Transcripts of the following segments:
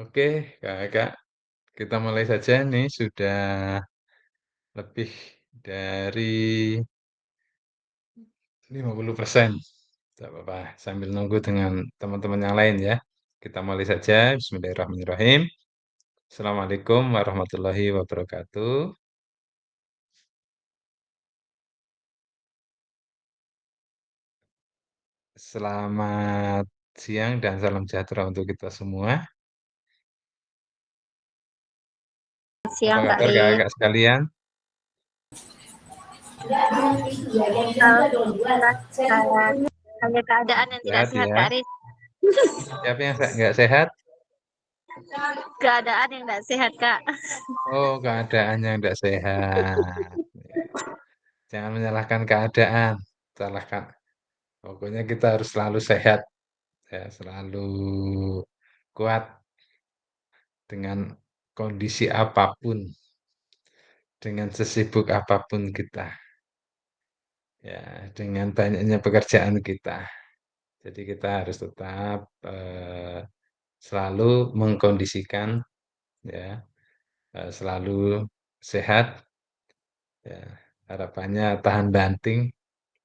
Oke, Kakak, kita mulai saja nih sudah lebih dari 50%. Tidak apa-apa, sambil nunggu dengan teman-teman yang lain ya. Kita mulai saja, bismillahirrahmanirrahim. Assalamualaikum warahmatullahi wabarakatuh. Selamat siang dan salam sejahtera untuk kita semua. Apa Siang Kak kabar Ri. kakak sekalian? Alhamdulillah sehat. Hanya keadaan yang tidak Sehat sehat ya. Kak Ri. Siapa yang nggak sehat? Keadaan yang tidak sehat Kak. Oh, keadaannya nggak sehat. Ya. Jangan menyalahkan keadaan, salahkan. Pokoknya kita harus selalu sehat, ya, selalu kuat dengan kondisi apapun, dengan sesibuk apapun kita, ya, dengan banyaknya pekerjaan kita. Jadi kita harus tetap selalu mengkondisikan, ya, selalu sehat, ya. Harapannya tahan banting,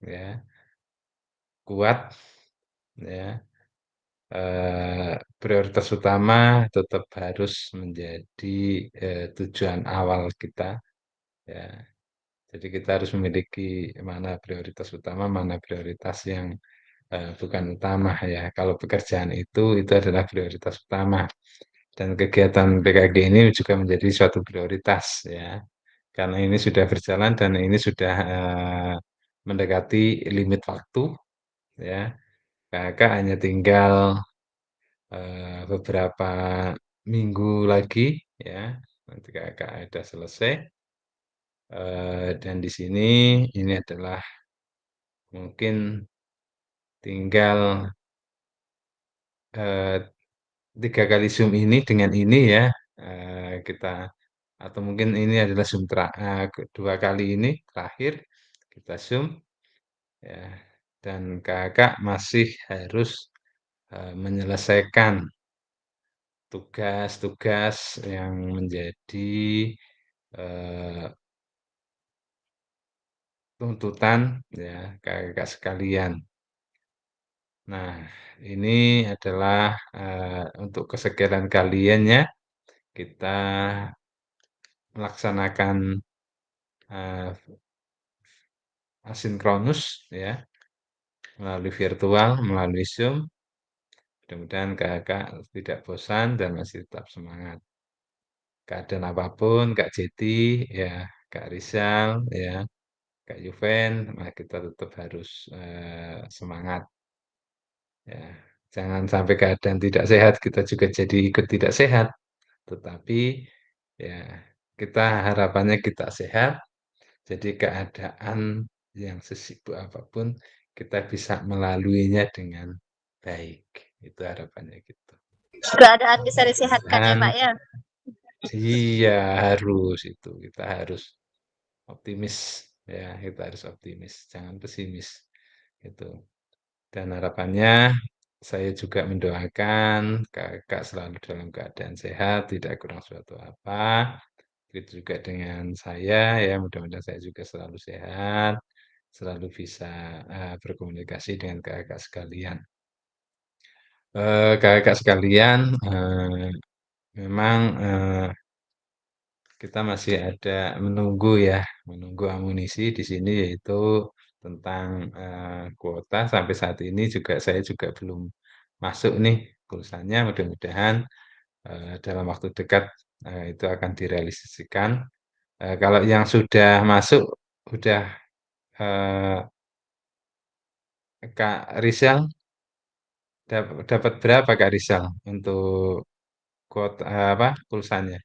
ya, kuat, ya. Prioritas utama tetap harus menjadi, tujuan awal kita, ya. Jadi kita harus memiliki mana prioritas utama, mana prioritas yang, bukan utama ya. Kalau pekerjaan itu adalah prioritas utama dan kegiatan PKG ini juga menjadi suatu prioritas ya. Karena ini sudah berjalan dan ini sudah, mendekati limit waktu ya. Kakak hanya tinggal beberapa minggu lagi ya, nanti Kakak ada selesai, dan di sini ini adalah mungkin tinggal, eee, 3 kali Zoom ini dengan ini ya, kita atau mungkin ini adalah Zoom kedua kali ini terakhir kita Zoom ya, dan Kakak masih harus, menyelesaikan tugas-tugas yang menjadi, eee, tuntutan ya Kakak sekalian. Nah, ini adalah, untuk kesekian kalinya kita melaksanakan, eee, asinkronus ya, melalui virtual, melalui Zoom. Mudah-mudahan Kakak tidak bosan dan masih tetap semangat. Keadaan apapun, Kak Jeti, ya, Kak Rizal, ya, Kak Yuven, nah kita tetap harus, semangat, ya. Jangan sampai keadaan tidak sehat, kita juga jadi ikut tidak sehat. Tetapi, ya, kita harapannya kita sehat, jadi keadaan yang sesibuk apapun, kita bisa melaluinya dengan baik. Itu harapannya gitu. Keadaan bisa disehatkan ya Dan Pak ya. iya, harus itu, kita harus optimis, ya, kita harus optimis, jangan pesimis, gitu. Dan harapannya saya juga mendoakan Kakak selalu dalam keadaan sehat, tidak kurang suatu apa. Begitu juga dengan saya ya, mudah-mudahan saya juga selalu sehat, selalu bisa, berkomunikasi dengan Kakak sekalian. Kakak sekalian, memang, kita masih ada menunggu ya, menunggu amunisi di sini yaitu tentang, kuota sampai saat ini juga saya juga belum masuk nih pulsanya, mudah-mudahan, dalam waktu dekat, itu akan direalisasikan. Kalau yang sudah masuk, udah, eee, Kak Rizal dapat berapa Kak Rizal untuk apa, pulsanya?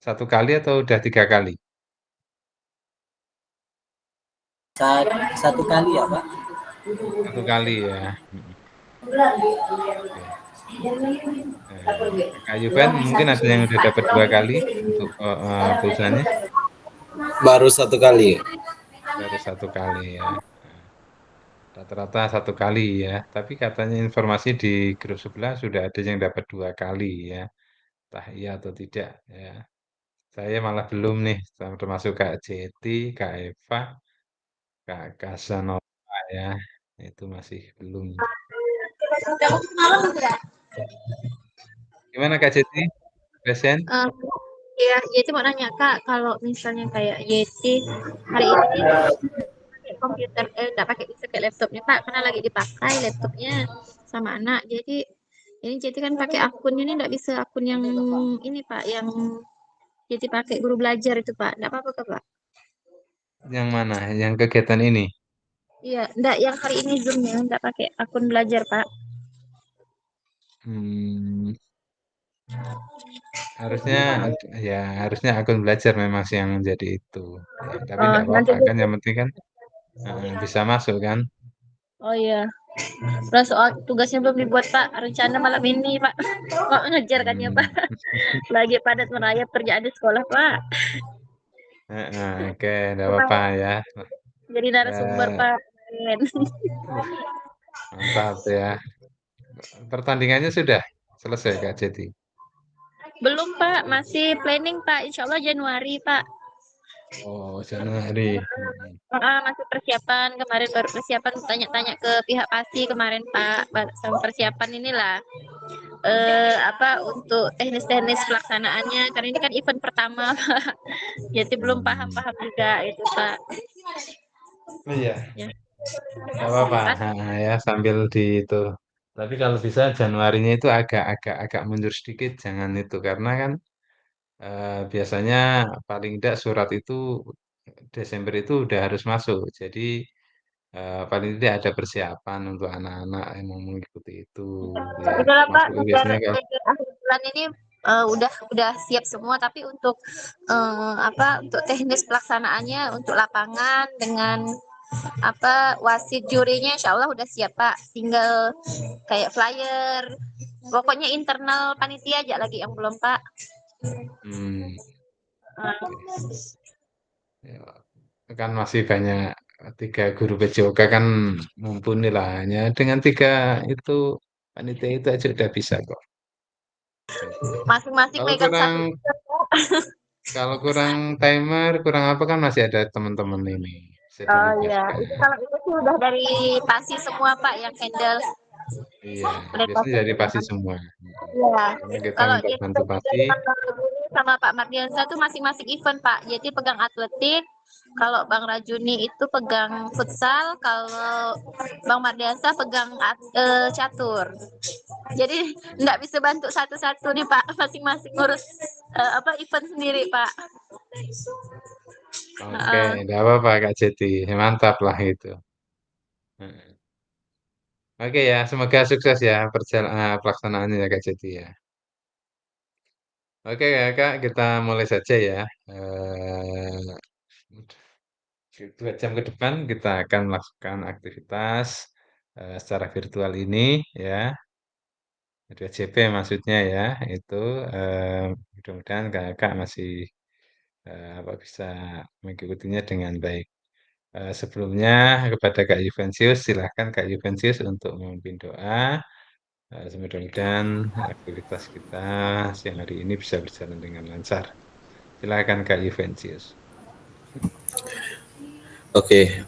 Satu kali atau udah 3 kali? Satu kali ya Pak. Satu kali ya, mhm, oke. Kak Yuven mungkin ada yang udah dapat 2 kali untuk, pulsanya? Baru satu kali. Baru satu kali ya, rata-rata satu kali ya, tapi katanya informasi di grup sebelah sudah ada yang dapat 2 kali ya. entah iya atau tidak ya. Saya malah belum nih, termasuk Kak Jeti, Kak Eva, Kak Kasanova ya, itu masih belum. Gimana Kak Jeti? Present? Em, ya, Yeti mau nanya Kak, kalau misalnya kayak Yeti hari ini pakai komputer, nggak pakai bisa kayak laptopnya Pak, karena lagi dipakai laptopnya sama anak. Jadi ini Yeti kan pakai akunnya ini nggak bisa akun yang ini Pak, yang Yeti pakai guru belajar itu Pak, nggak apa-apa Kak, Pak? Yang mana? Yang kegiatan ini? Iya, nggak yang hari ini Zoom-nya nggak pakai akun belajar Pak. Hmm, harusnya ya harusnya akun belajar memang sih yang menjadi itu. Ya, tapi Oh, tidak nanti apa-apa kan yang penting kan bisa masuk kan. oh iya. Terus soal tugasnya belum dibuat Pak, rencana malam ini Pak. Kok ngejar kan ya Pak? Hmm. Lagi padat merayap kerjaan di sekolah Pak. Oke, tidak apa-apa Pak, ya. jadi narasumber Eh, Pak. Keren. mantap ya. Pertandingannya sudah selesai Kak Jeti. Belum Pak, masih planning Pak. Insya Allah Januari Pak. Oh, Januari. Hmm. Masih persiapan kemarin baru persiapan tanya-tanya ke pihak pasti kemarin Pak. Sama persiapan inilah apa untuk teknis-teknis pelaksanaannya karena ini kan event pertama Pak. Jadi belum Hmm. paham-paham juga itu Pak. Iya. Ya. Gak apa-apa, Pas ya sambil di itu. Tapi kalau bisa Januarinya itu agak mundur sedikit, jangan itu karena kan biasanya paling tidak surat itu Desember itu udah harus masuk. Jadi paling tidak ada persiapan untuk anak-anak yang mau mengikuti itu, ya. udahlah Pak, Termasuk ngejar biasanya kalau ngejar akhir bulan ini udah siap semua tapi untuk apa untuk teknis pelaksanaannya untuk lapangan dengan apa wasit jurinya insya Allah udah siap Pak, tinggal kayak flyer pokoknya internal panitia aja lagi yang belum Pak. hmm, oke. Eh, Ya, kan masih banyak tiga guru PJOK kan mumpuni lah hanya dengan tiga itu panitia itu aja udah bisa kok. Gitu. Masing-masing Kalau megang kurang satu event, Pak. kalau kurang timer, kurang apa kan masih ada teman-teman ini bisa Oh iya, itu dilibatkan. kalau itu sih udah dari pasi semua Pak yang handle Iya, udah biasanya pasi dari pasti semua. semua. Iya, Karena kita kalau minta jadi bantu pasti. bagian Bang Rajuni sama Pak Mardiansa tuh masing-masing event Pak. Jadi pegang atletik, kalau Bang Rajuni itu pegang futsal, kalau Bang Mardiansa pegang catur. Jadi nggak bisa bantu satu-satu nih Pak, masing-masing ngurus apa event sendiri Pak. Oke, Heeh. enggak apa-apa Kak Jeti. Mantap lah itu. Heeh. Oke ya, semoga sukses ya pelaksanaannya ya Kak Jeti ya. Oke ya Kak, kita mulai saja ya. Eh, 2 jam ke depan kita akan melakukan aktivitas secara virtual ini ya. 2JP maksudnya ya, itu mudah-mudahan kakak masih apa bisa mengikutinya dengan baik. Sebelumnya kepada Kak Juvensius, silahkan Kak Juvensius untuk memimpin doa. Mudah-mudahan aktivitas kita siang hari ini bisa berjalan dengan lancar. Silakan Kak Juvensius. Oke,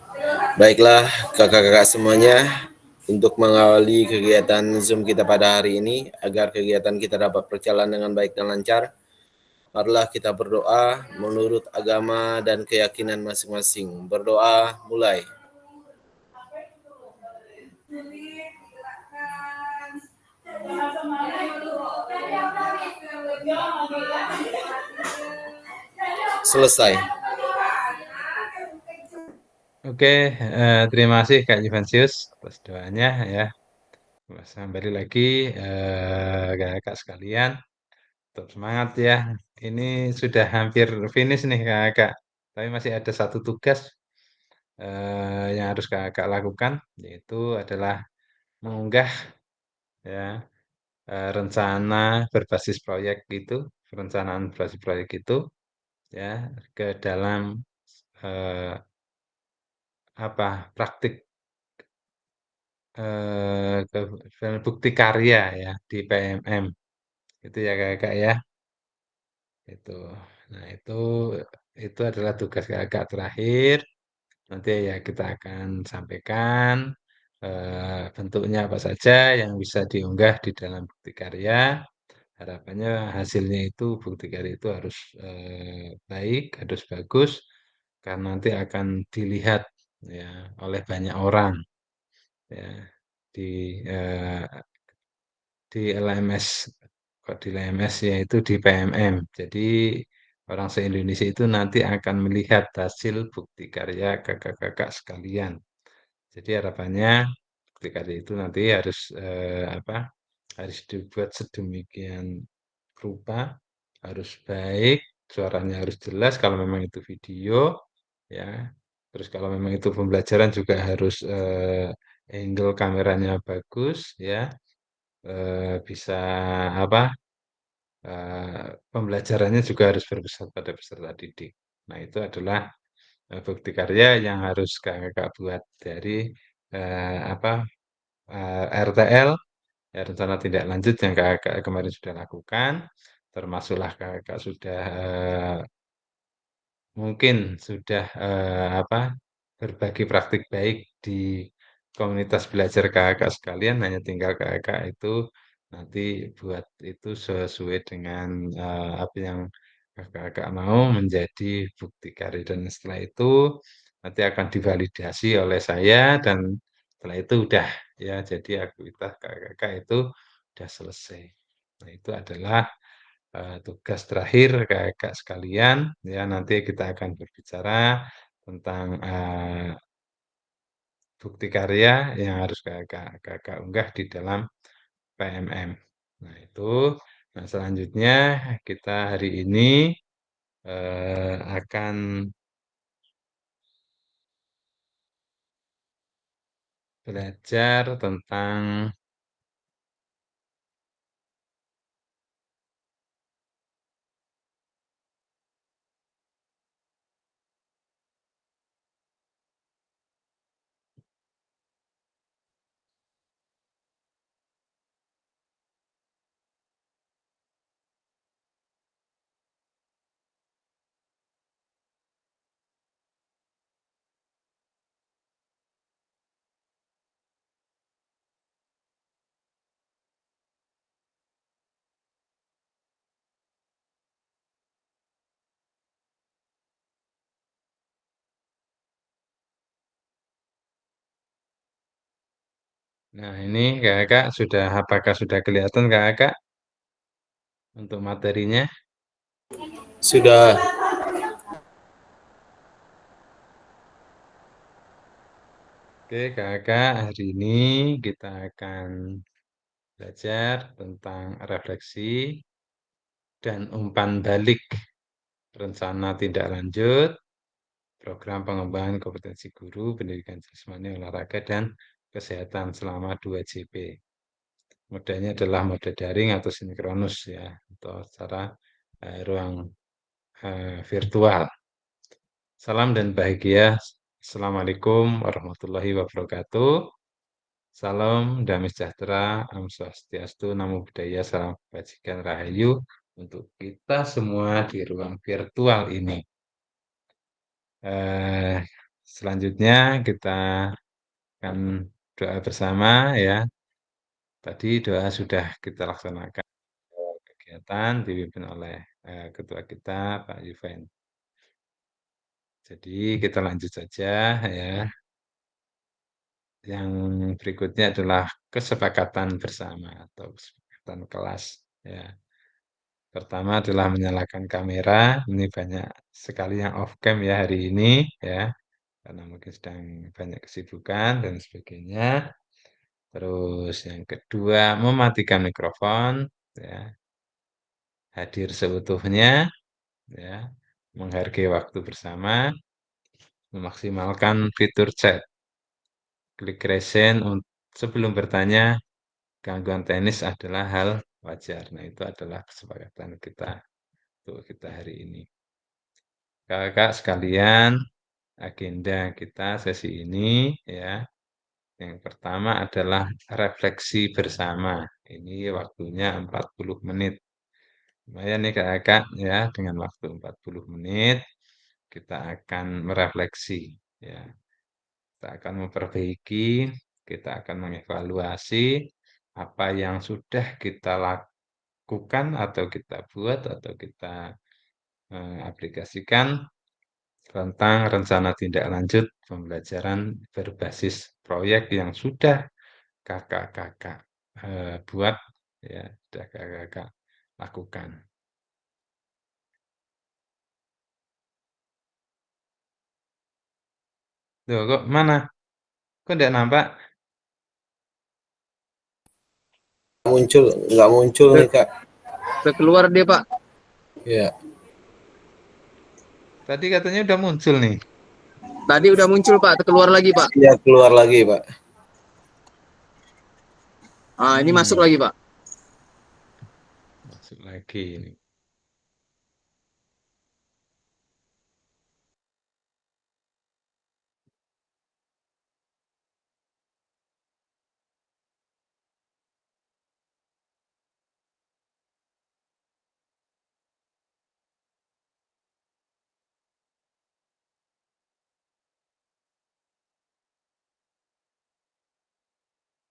baiklah kakak-kakak semuanya, untuk mengawali kegiatan Zoom kita pada hari ini, agar kegiatan kita dapat berjalan dengan baik dan lancar, marilah kita berdoa menurut agama dan keyakinan masing-masing. Berdoa mulai. Selesai. Oke, terima kasih Kak Juvensius atas doanya ya. Kembali lagi kakak sekalian, tetap semangat ya. Ini sudah hampir finish nih kakak, tapi masih ada satu tugas yang harus kakak lakukan, yaitu adalah mengunggah ya rencana berbasis proyek itu, perencanaan berbasis proyek itu ya ke dalam eh, apa praktik ke bukti karya ya di PMM itu ya kakak ya. Itu. Nah, itu adalah tugas kakak terakhir. Nanti ya kita akan sampaikan bentuknya apa saja yang bisa diunggah di dalam bukti karya. Harapannya hasilnya itu bukti karya itu harus baik, harus bagus, karena nanti akan dilihat ya oleh banyak orang ya di eh, di LMS, kok di LMS ya itu di PMM. Jadi orang se-Indonesia itu nanti akan melihat hasil bukti karya kakak-kakak sekalian. Jadi harapannya bukti karya itu nanti harus apa? Harus dibuat sedemikian rupa, harus baik, suaranya harus jelas kalau memang itu video, ya. Terus kalau memang itu pembelajaran juga harus angle kameranya bagus, ya. Bisa apa? Pembelajarannya juga harus berpusat pada peserta didik. Nah, itu adalah bukti karya yang harus kakak buat dari apa RTL, ya, rencana tindak lanjut yang kakak kemarin sudah lakukan, termasuklah kakak sudah mungkin sudah apa berbagi praktik baik di komunitas belajar kakak sekalian, hanya tinggal kakak itu nanti buat itu sesuai dengan apa yang kakak mau menjadi bukti karya, dan setelah itu nanti akan divalidasi oleh saya, dan setelah itu udah ya jadi aktivitas kakak itu udah selesai. Nah, itu adalah tugas terakhir kakak sekalian, ya nanti kita akan berbicara tentang bukti karya yang harus kakak unggah di dalam PMM. Nah, itu. Nah, selanjutnya kita hari ini akan belajar tentang Nah, ini kakak sudah, apakah sudah kelihatan kakak untuk materinya? Sudah. Oke, kakak, hari ini kita akan belajar tentang refleksi dan umpan balik rencana tindak lanjut program pengembangan kompetensi guru pendidikan jasmani olahraga dan kesehatan selama 2JP. Modenya adalah mode daring atau sinkronus ya, atau secara ruang virtual. Salam dan bahagia. Assalamualaikum warahmatullahi wabarakatuh. Salam damai sejahtera, Om Swastiastu, Namo Buddhaya, Salam Kebajikan Rahayu untuk kita semua di ruang virtual ini. Eh, Selanjutnya kita akan doa bersama ya. Tadi doa sudah kita laksanakan kegiatan dipimpin oleh ketua kita Pak Yuven. Jadi kita lanjut saja ya. Yang berikutnya adalah kesepakatan bersama atau kesepakatan kelas ya. Pertama adalah menyalakan kamera. Ini banyak sekali yang off cam ya hari ini ya, karena mungkin sedang banyak kesibukan dan sebagainya. Terus yang kedua, mematikan mikrofon ya, hadir seutuhnya ya, menghargai waktu bersama, memaksimalkan fitur chat, klik resen sebelum bertanya, gangguan teknis adalah hal wajar. Nah, itu adalah kesepakatan kita untuk kita hari ini. Kakak sekalian, agenda kita sesi ini ya. Yang pertama adalah refleksi bersama. Ini waktunya 40 menit. Lumayan nih Kakak ya, dengan waktu 40 menit kita akan merefleksi ya. Kita akan memperbaiki, kita akan mengevaluasi apa yang sudah kita lakukan atau kita buat atau kita aplikasikan tentang rencana tindak lanjut pembelajaran berbasis proyek yang sudah kakak-kakak buat ya, sudah kakak-kakak lakukan. Loh, kok mana? Kok tidak nampak? Nggak muncul nih Kak. Keluar dia Pak. Ya. Tadi katanya udah muncul nih. Tadi udah muncul Pak, keluar lagi Pak. Ya keluar lagi Pak. Ini masuk lagi Pak. Masuk lagi ini.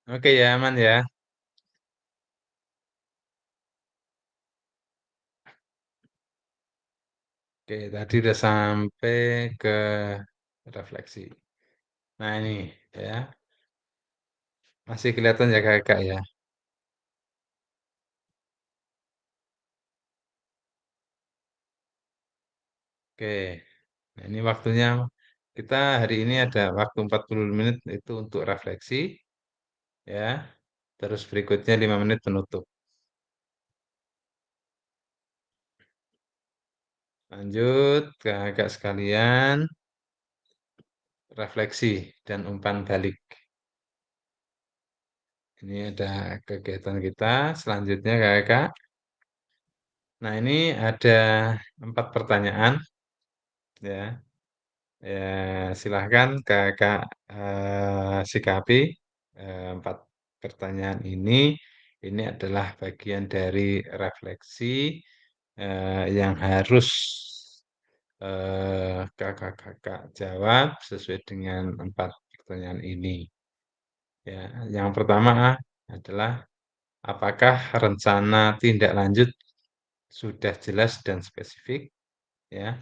Oke ya, aman ya. Oke, tadi udah sampai ke refleksi. Nah ini ya, masih kelihatan ya kakak ya. Oke, nah ini waktunya kita hari ini ada waktu 40 menit itu untuk refleksi ya. Terus berikutnya 5 menit penutup. Lanjut kakak sekalian, refleksi dan umpan balik. Ini ada kegiatan kita selanjutnya kakak. Nah ini ada 4 pertanyaan ya. Ya silahkan kakak sikapi 4 pertanyaan ini. Ini adalah bagian dari refleksi yang harus kakak-kakak jawab sesuai dengan 4 pertanyaan ini. Ya, yang pertama adalah apakah rencana tindak lanjut sudah jelas dan spesifik? Ya,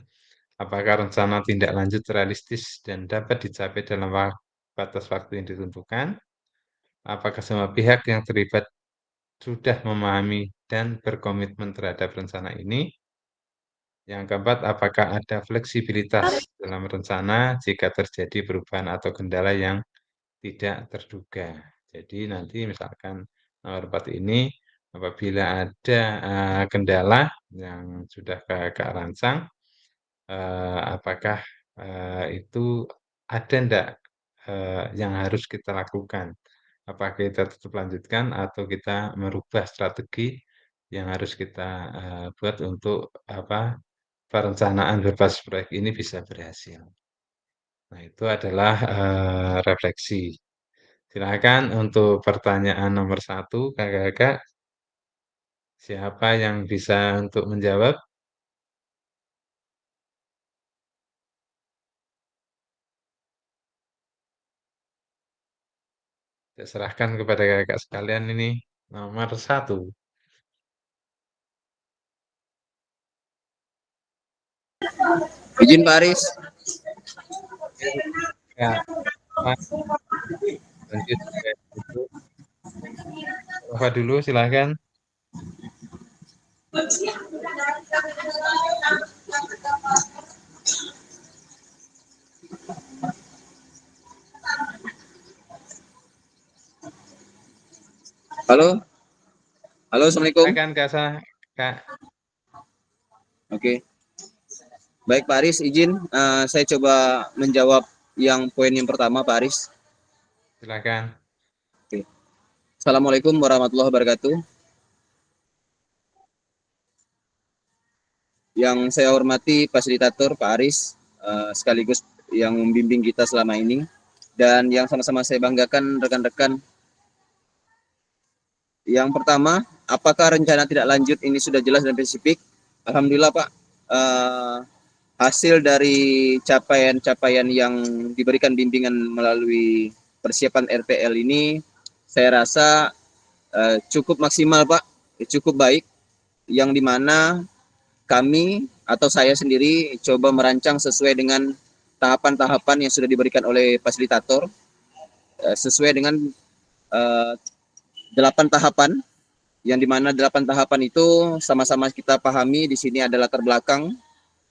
apakah rencana tindak lanjut realistis dan dapat dicapai dalam batas waktu yang ditentukan? Apakah semua pihak yang terlibat sudah memahami dan berkomitmen terhadap rencana ini? Yang keempat, apakah ada fleksibilitas dalam rencana jika terjadi perubahan atau kendala yang tidak terduga? Jadi nanti misalkan nomor 4 ini apabila ada kendala yang sudah kakak rancang, apakah itu ada enggak yang harus kita lakukan? Apakah kita tetap lanjutkan atau kita merubah strategi yang harus kita buat untuk perencanaan berbasis proyek ini bisa berhasil. Nah, itu adalah refleksi. Silakan untuk pertanyaan nomor 1, kakak-kakak. Siapa yang bisa untuk menjawab? Saya serahkan kepada kakak sekalian ini. Nomor 1. Izin Pak Aris. Ya, Pak. Lanjut dulu. Bapak dulu silakan. Halo. Halo, Assalamualaikum. Silakan Kak. Oke. Baik Pak Aris, izin saya coba menjawab yang poin yang pertama Pak Aris. Silakan. Oke. Assalamualaikum warahmatullahi wabarakatuh. Yang saya hormati fasilitator Pak Aris, sekaligus yang membimbing kita selama ini, dan yang sama-sama saya banggakan rekan-rekan. Yang pertama, apakah rencana tidak lanjut ini sudah jelas dan spesifik? Alhamdulillah Pak, hasil dari capaian-capaian yang diberikan bimbingan melalui persiapan RTL ini, saya rasa cukup maksimal Pak, cukup baik, yang dimana kami atau saya sendiri coba merancang sesuai dengan tahapan-tahapan yang sudah diberikan oleh fasilitator, sesuai dengan 8 tahapan, yang dimana 8 tahapan itu sama-sama kita pahami. Di sini ada latar belakang,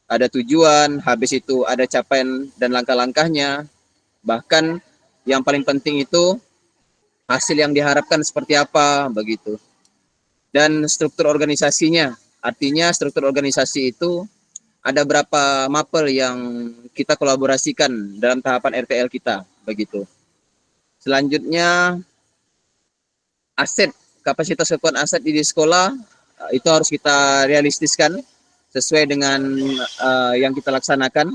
ada tujuan, habis itu ada capaian dan langkah-langkahnya, bahkan yang paling penting itu hasil yang diharapkan seperti apa begitu. Dan struktur organisasinya, artinya struktur organisasi itu ada berapa mapel yang kita kolaborasikan dalam tahapan RTL kita begitu. Selanjutnya aset, kapasitas kekuatan aset di sekolah itu harus kita realistiskan sesuai dengan yang kita laksanakan.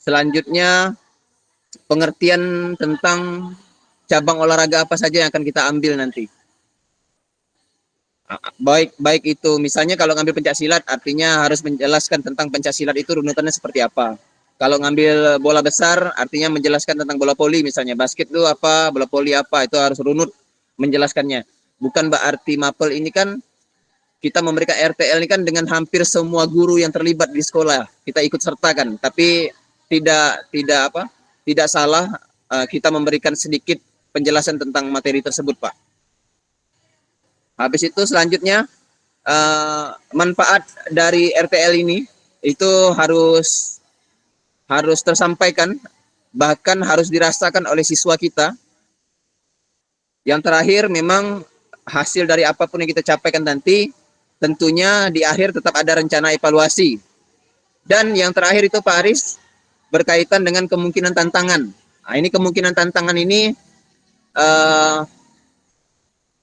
Selanjutnya pengertian tentang cabang olahraga apa saja yang akan kita ambil nanti. Baik itu misalnya kalau ngambil pencaksilat, artinya harus menjelaskan tentang pencaksilat itu runutannya seperti apa. Kalau ngambil bola besar, artinya menjelaskan tentang bola voli misalnya. Basket itu apa, bola voli apa, itu harus runut menjelaskannya. Bukan berarti mapel ini kan kita memberikan RTL ini kan dengan hampir semua guru yang terlibat di sekolah kita ikut sertakan, tapi tidak salah kita memberikan sedikit penjelasan tentang materi tersebut Pak. Habis itu selanjutnya manfaat dari RTL ini itu harus tersampaikan, bahkan harus dirasakan oleh siswa kita. Yang terakhir memang hasil dari apapun yang kita capaikan nanti, tentunya di akhir tetap ada rencana evaluasi. Dan yang terakhir itu Pak Aris, berkaitan dengan kemungkinan tantangan. Nah, ini kemungkinan tantangan ini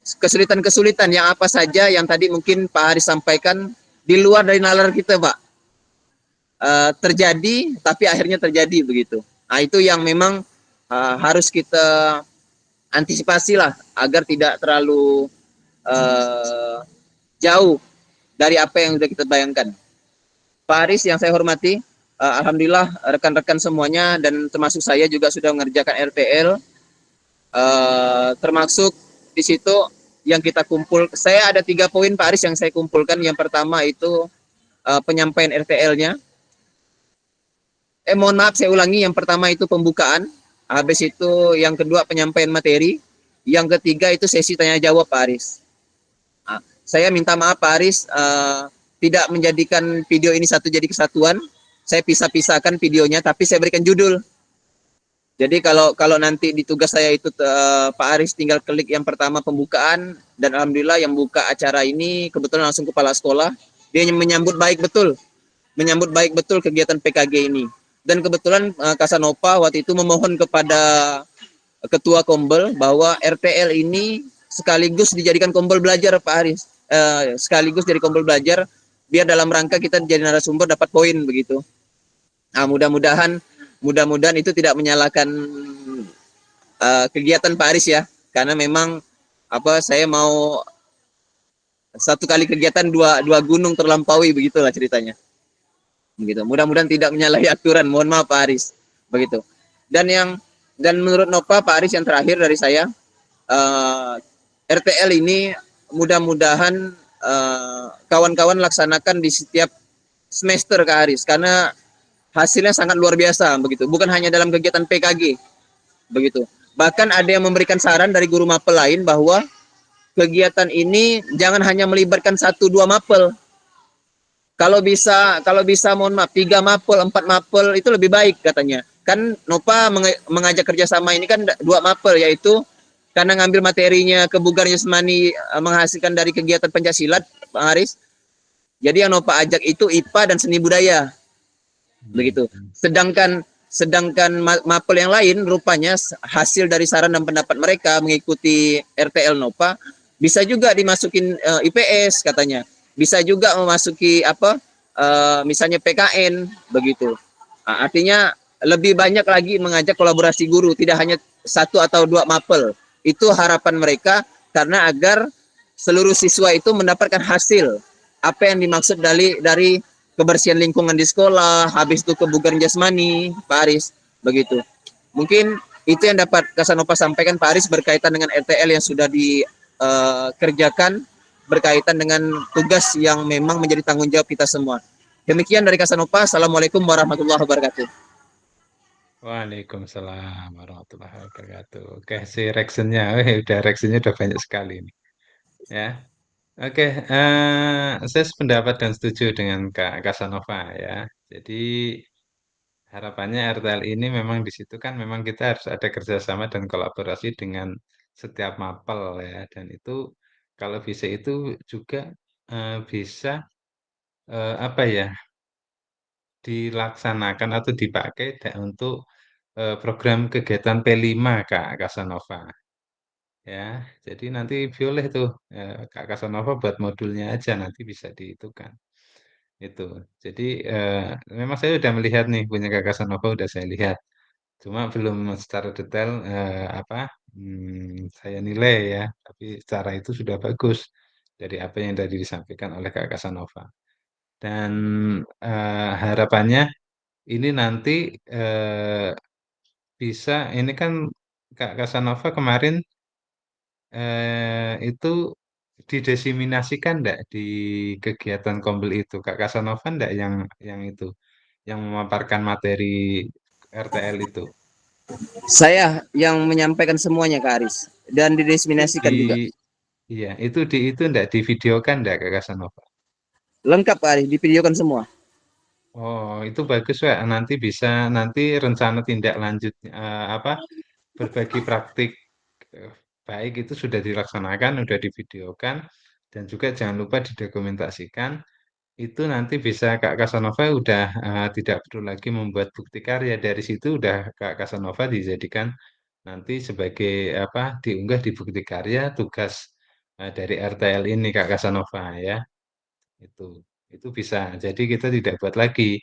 kesulitan-kesulitan yang apa saja yang tadi mungkin Pak Aris sampaikan di luar dari nalar kita Pak, terjadi tapi akhirnya terjadi begitu. Nah itu yang memang harus kita antisipasi lah agar tidak terlalu jauh dari apa yang sudah kita bayangkan. Pak Aris yang saya hormati, alhamdulillah rekan-rekan semuanya dan termasuk saya juga sudah mengerjakan RTL, termasuk di situ yang kita kumpul. Saya ada 3 poin Pak Aris yang saya kumpulkan. Yang pertama itu penyampaian RTL-nya. Mohon maaf saya ulangi, yang pertama itu pembukaan, habis itu yang kedua penyampaian materi, yang ketiga itu sesi tanya jawab Pak Aris. Nah, saya minta maaf Pak Aris, tidak menjadikan video ini satu jadi kesatuan. Saya pisah-pisahkan videonya, tapi saya berikan judul. Jadi kalau nanti di tugas saya itu Pak Aris tinggal klik yang pertama pembukaan, dan alhamdulillah yang buka acara ini kebetulan langsung kepala sekolah. Dia menyambut baik betul kegiatan PKG ini. Dan kebetulan Kasanova waktu itu memohon kepada Ketua Kombel bahwa RTL ini sekaligus dijadikan Kombel belajar Pak Aris. Sekaligus jadi Kombel belajar biar dalam rangka kita jadi narasumber dapat poin begitu. Nah, mudah-mudahan itu tidak menyalahkan kegiatan Pak Aris ya, karena memang saya mau satu kali kegiatan dua gunung terlampaui begitulah ceritanya. Begitu. Mudah-mudahan tidak menyalahi aturan. Mohon maaf Pak Aris. Begitu. Dan menurut Nova Pak Aris yang terakhir dari saya, RTL ini mudah-mudahan kawan-kawan laksanakan di setiap semester Kak Aris, karena hasilnya sangat luar biasa begitu. Bukan hanya dalam kegiatan PKG begitu. Bahkan ada yang memberikan saran dari guru mapel lain bahwa kegiatan ini jangan hanya melibatkan 1-2 mapel. Kalau bisa mohon maaf 3 mapel, 4 mapel itu lebih baik katanya. Kan Nova mengajak kerjasama ini kan 2 mapel, yaitu karena ngambil materinya kebugaran jasmani menghasilkan dari kegiatan pencaksilat Pak Aris. Jadi yang Nova ajak itu IPA dan seni budaya. Begitu. Sedangkan mapel yang lain rupanya hasil dari saran dan pendapat mereka mengikuti RTL Nova bisa juga dimasukin IPS katanya. Bisa juga memasuki misalnya PKN begitu. Nah, artinya lebih banyak lagi mengajak kolaborasi guru, tidak hanya 1 atau 2 mapel. Itu harapan mereka, karena agar seluruh siswa itu mendapatkan hasil apa yang dimaksud dari kebersihan lingkungan di sekolah, habis itu kebugaran jasmani, Pak Aris, begitu. Mungkin itu yang dapat Kasanova sampaikan, Pak Aris, berkaitan dengan RTL yang sudah dikerjakan berkaitan dengan tugas yang memang menjadi tanggung jawab kita semua. Demikian dari Kasanova. Assalamualaikum warahmatullahi wabarakatuh. Waalaikumsalam warahmatullahi wabarakatuh. Oke, si reaksinya, reaksinya udah banyak sekali ini. Ya, oke. Saya sependapat dan setuju dengan Kak Kasanova ya. Jadi harapannya RTL ini memang di situ kan memang kita harus ada kerjasama dan kolaborasi dengan setiap mapel ya. Dan itu kalau bisa itu juga bisa apa ya dilaksanakan atau dipakai untuk program kegiatan P5 Kak Kasanova. Ya, jadi nanti boleh tuh Kak Kasanova buat modulnya aja nanti bisa diitukan. Itu. Jadi memang saya udah melihat nih punya Kak Kasanova udah saya lihat. Cuma belum secara detail saya nilai ya, tapi secara itu sudah bagus dari apa yang tadi disampaikan oleh Kak Kasanova. Dan harapannya ini nanti bisa ini kan Kak Kasanova kemarin itu didesiminasikan enggak di kegiatan Kombel itu? Kak Kasanova enggak yang itu, yang memaparkan materi RTL itu? Saya yang menyampaikan semuanya, Kak Aris, dan Di didesminasikan juga. iya, itu enggak divideokan enggak Kak Kasanova? Lengkap, Kak Aris, divideokan semua. Oh, itu bagus, Pak. Nanti bisa nanti rencana tindak lanjut apa berbagi praktik eh, baik itu sudah dilaksanakan, sudah divideokan dan juga jangan lupa didokumentasikan. Itu nanti bisa Kak Kasanova udah tidak perlu lagi membuat bukti karya. Dari situ udah Kak Kasanova dijadikan nanti sebagai apa diunggah di bukti karya tugas dari RTL ini Kak Kasanova ya. Itu itu bisa. Jadi kita tidak buat lagi.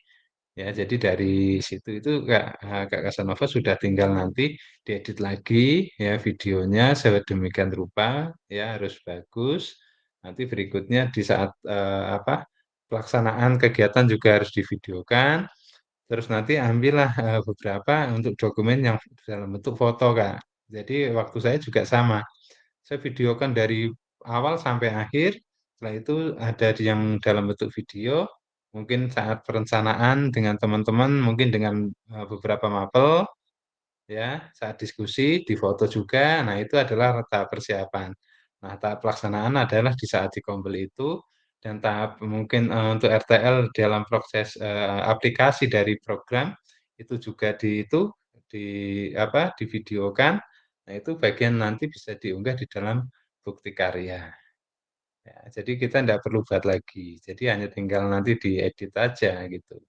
Ya, jadi dari situ itu Kak Kasanova sudah tinggal nanti diedit lagi ya videonya sedemikian rupa ya harus bagus. Nanti berikutnya di saat apa pelaksanaan kegiatan juga harus divideokan. Terus nanti ambillah beberapa untuk dokumen yang dalam bentuk foto, Kak. Jadi waktu saya juga sama. Saya videokan dari awal sampai akhir. Setelah itu ada yang dalam bentuk video, mungkin saat perencanaan dengan teman-teman, mungkin dengan beberapa mapel, ya, saat diskusi, difoto juga. Nah, itu adalah tahap persiapan. Nah, tahap pelaksanaan adalah di saat dikompil itu, dan tahap mungkin untuk RTL dalam proses aplikasi dari program, itu juga di apa, divideokan. Nah, itu bagian nanti bisa diunggah di dalam bukti karya. Ya, jadi kita tidak perlu buat lagi. Jadi hanya tinggal nanti diedit aja gitu.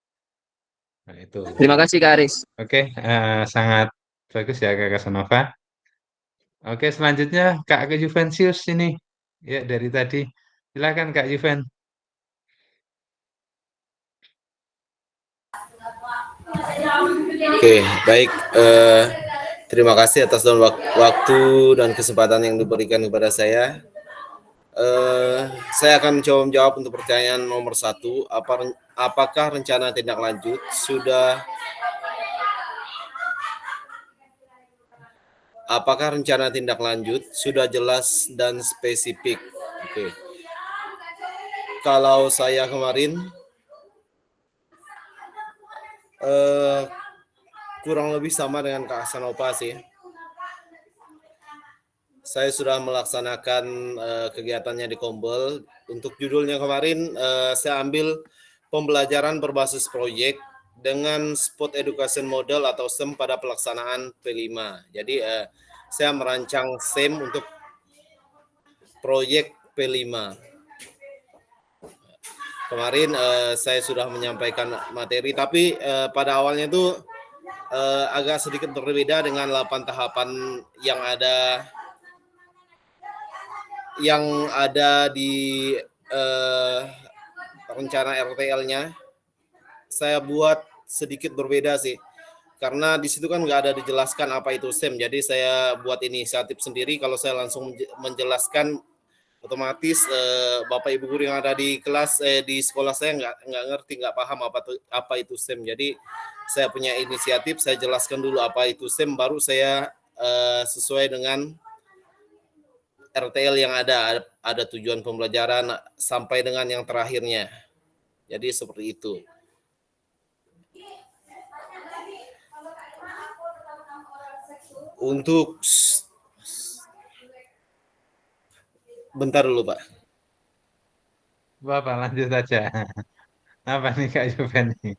Nah, itu. Terima kasih, Kak Aris. Oke, sangat bagus ya Kak Kasanova. Oke, selanjutnya Kak Juvensius ini. Ya, dari tadi. Silakan Kak Juven. Oke, baik. Terima kasih atas waktu dan kesempatan yang diberikan kepada saya. Saya akan mencoba menjawab untuk pertanyaan nomor 1. Apakah rencana tindak lanjut sudah jelas dan spesifik? Oke. Kalau saya kemarin kurang lebih sama dengan Kak Kasanova sih. Saya sudah melaksanakan kegiatannya di Kombel. Untuk judulnya kemarin saya ambil pembelajaran berbasis proyek dengan spot education model atau SEM pada pelaksanaan P5. Jadi saya merancang SEM untuk proyek P5. Kemarin saya sudah menyampaikan materi, tapi pada awalnya itu agak sedikit berbeda dengan 8 tahapan yang ada di rencana RTL-nya. Saya buat sedikit berbeda sih, karena di situ kan nggak ada dijelaskan apa itu SEM. Jadi saya buat inisiatif sendiri. Kalau saya langsung menjelaskan otomatis Bapak Ibu guru yang ada di kelas di sekolah saya nggak ngerti, nggak paham apa itu SEM. Jadi saya punya inisiatif, saya jelaskan dulu apa itu SEM, baru saya sesuai dengan RTL yang ada tujuan pembelajaran sampai dengan yang terakhirnya. Jadi seperti itu. Untuk bentar dulu Pak. Bapak lanjut saja. Apa nih Kak Juven nih?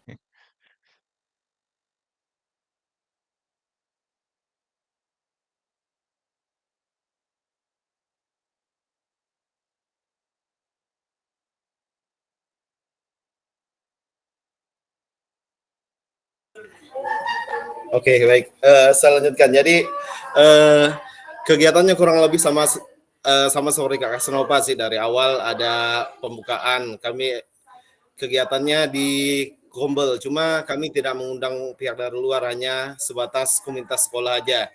Oke, baik. Saya lanjutkan. Jadi kegiatannya kurang lebih sama seperti Kak Senova sih. Dari awal ada pembukaan, kami kegiatannya di Gombel. Cuma kami tidak mengundang pihak dari luar, hanya sebatas komunitas sekolah aja.